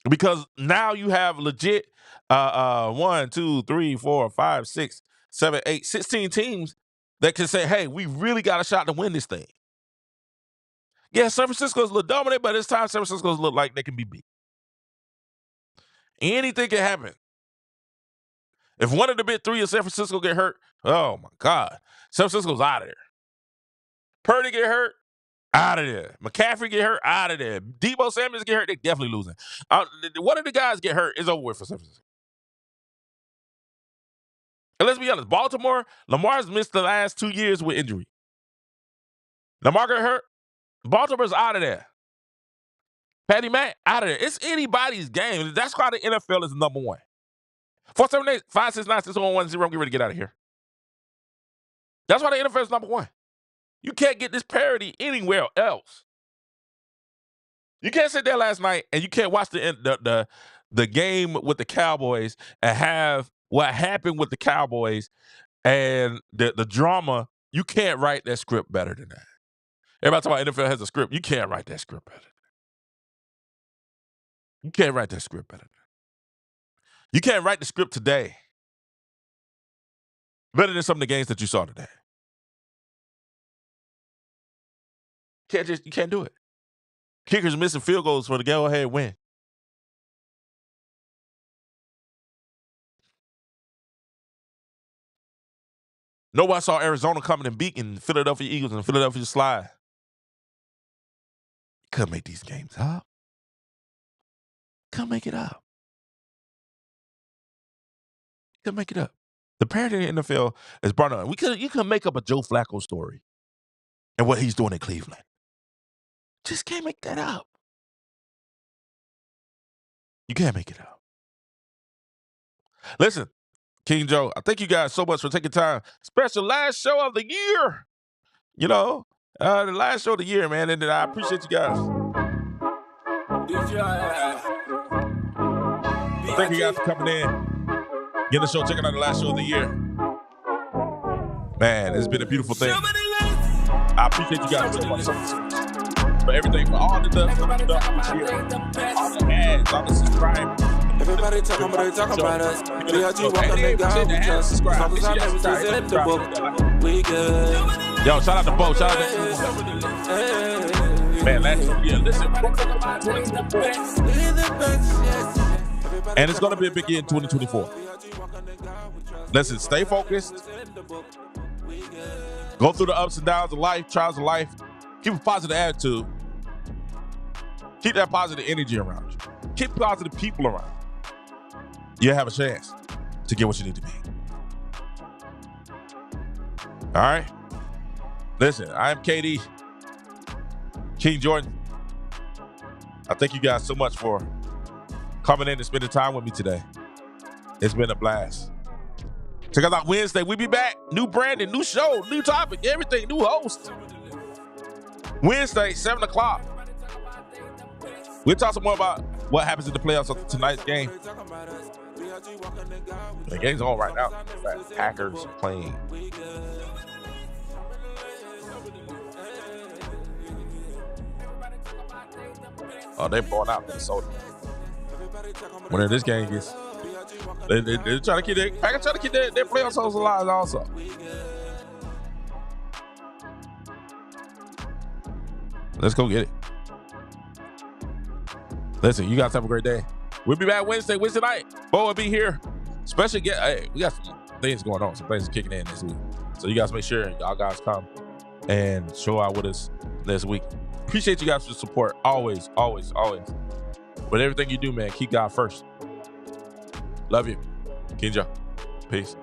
Because now you have legit 1, 2, 3, 4, 5, 6, 7, 8, 16 teams that can say, hey, we really got a shot to win this thing. Yeah, San Francisco's a little dominant, but this time San Francisco's look like they can be beat. Anything can happen. If one of the big 3 of San Francisco get hurt, oh my God, San Francisco's out of there. Purdy get hurt, Out of there. McCaffrey get hurt, out of there. Debo Samuels get hurt, they definitely losing. One of the guys get hurt, it's over with for San Francisco. And let's be honest, Baltimore, Lamar's missed the last 2 years with injury. Lamar got hurt, Baltimore's out of there. Patty Matt, out of there. It's anybody's game. That's why the NFL is number one. 478-569-6110. I'm getting ready to get out of here. That's why the NFL is number one. You can't get this parity anywhere else. You can't sit there last night and you can't watch the game with the Cowboys and have what happened with the Cowboys and the drama. You can't write that script better than that. Everybody talking about NFL has a script. You can't write that script better than that. You can't write that script better than that. You can't write the script today better than some of the games that you saw today. You can't do it. Kickers missing field goals for the go-ahead win. Nobody saw Arizona coming and beating Philadelphia Eagles and Philadelphia Slide. You couldn't make these games up. Couldn't make it up. Couldn't make it up. The parity in the NFL is brought on. You can make up a Joe Flacco story and what he's doing in Cleveland. Just can't make that up. You can't make it up. Listen, King Joe, I thank you guys so much for taking time. Special last show of the year. You know, the last show of the year, man. And I appreciate you guys. Thank you guys for coming in. Getting the show, checking out the last show of the year. Man, it's been a beautiful thing. I appreciate you guys so much. For everything, for all the stuff this year, all the ads, all the subscribers. Everybody talking, but they talking about us. BRG walking, they got we trust. Falcon ThUnnames is in the book. We good. Yo, shout out to Bo. Shout out to man, last year, listen. And it's going to be a big year in 2024. Listen, stay focused. Go through the ups and downs of life, trials of life. Keep a positive attitude. Keep that positive energy around you. Keep positive people around you. You'll have a chance to get what you need to be. All right? Listen, I am KD, King Jordan. I thank you guys so much for coming in and spending time with me today. It's been a blast. Check us out Wednesday. We'll be back. New branding, new show, new topic, everything, new host. Wednesday, 7 o'clock. We'll talk some more about what happens in the playoffs of tonight's game. The game's on right now. Packers playing. Oh, they're blowing out Minnesota. When this game gets, they're trying to keep their Packers trying to keep their playoff hopes alive also. Let's go get it. Listen, you guys have a great day. We'll be back Wednesday night. Bo will be here. Especially we got some things going on. Some things kicking in this week. So you guys make sure y'all guys come and show out with us this week. Appreciate you guys for the support. Always, always, always. But everything you do, man, keep God first. Love you. King Joe. Peace.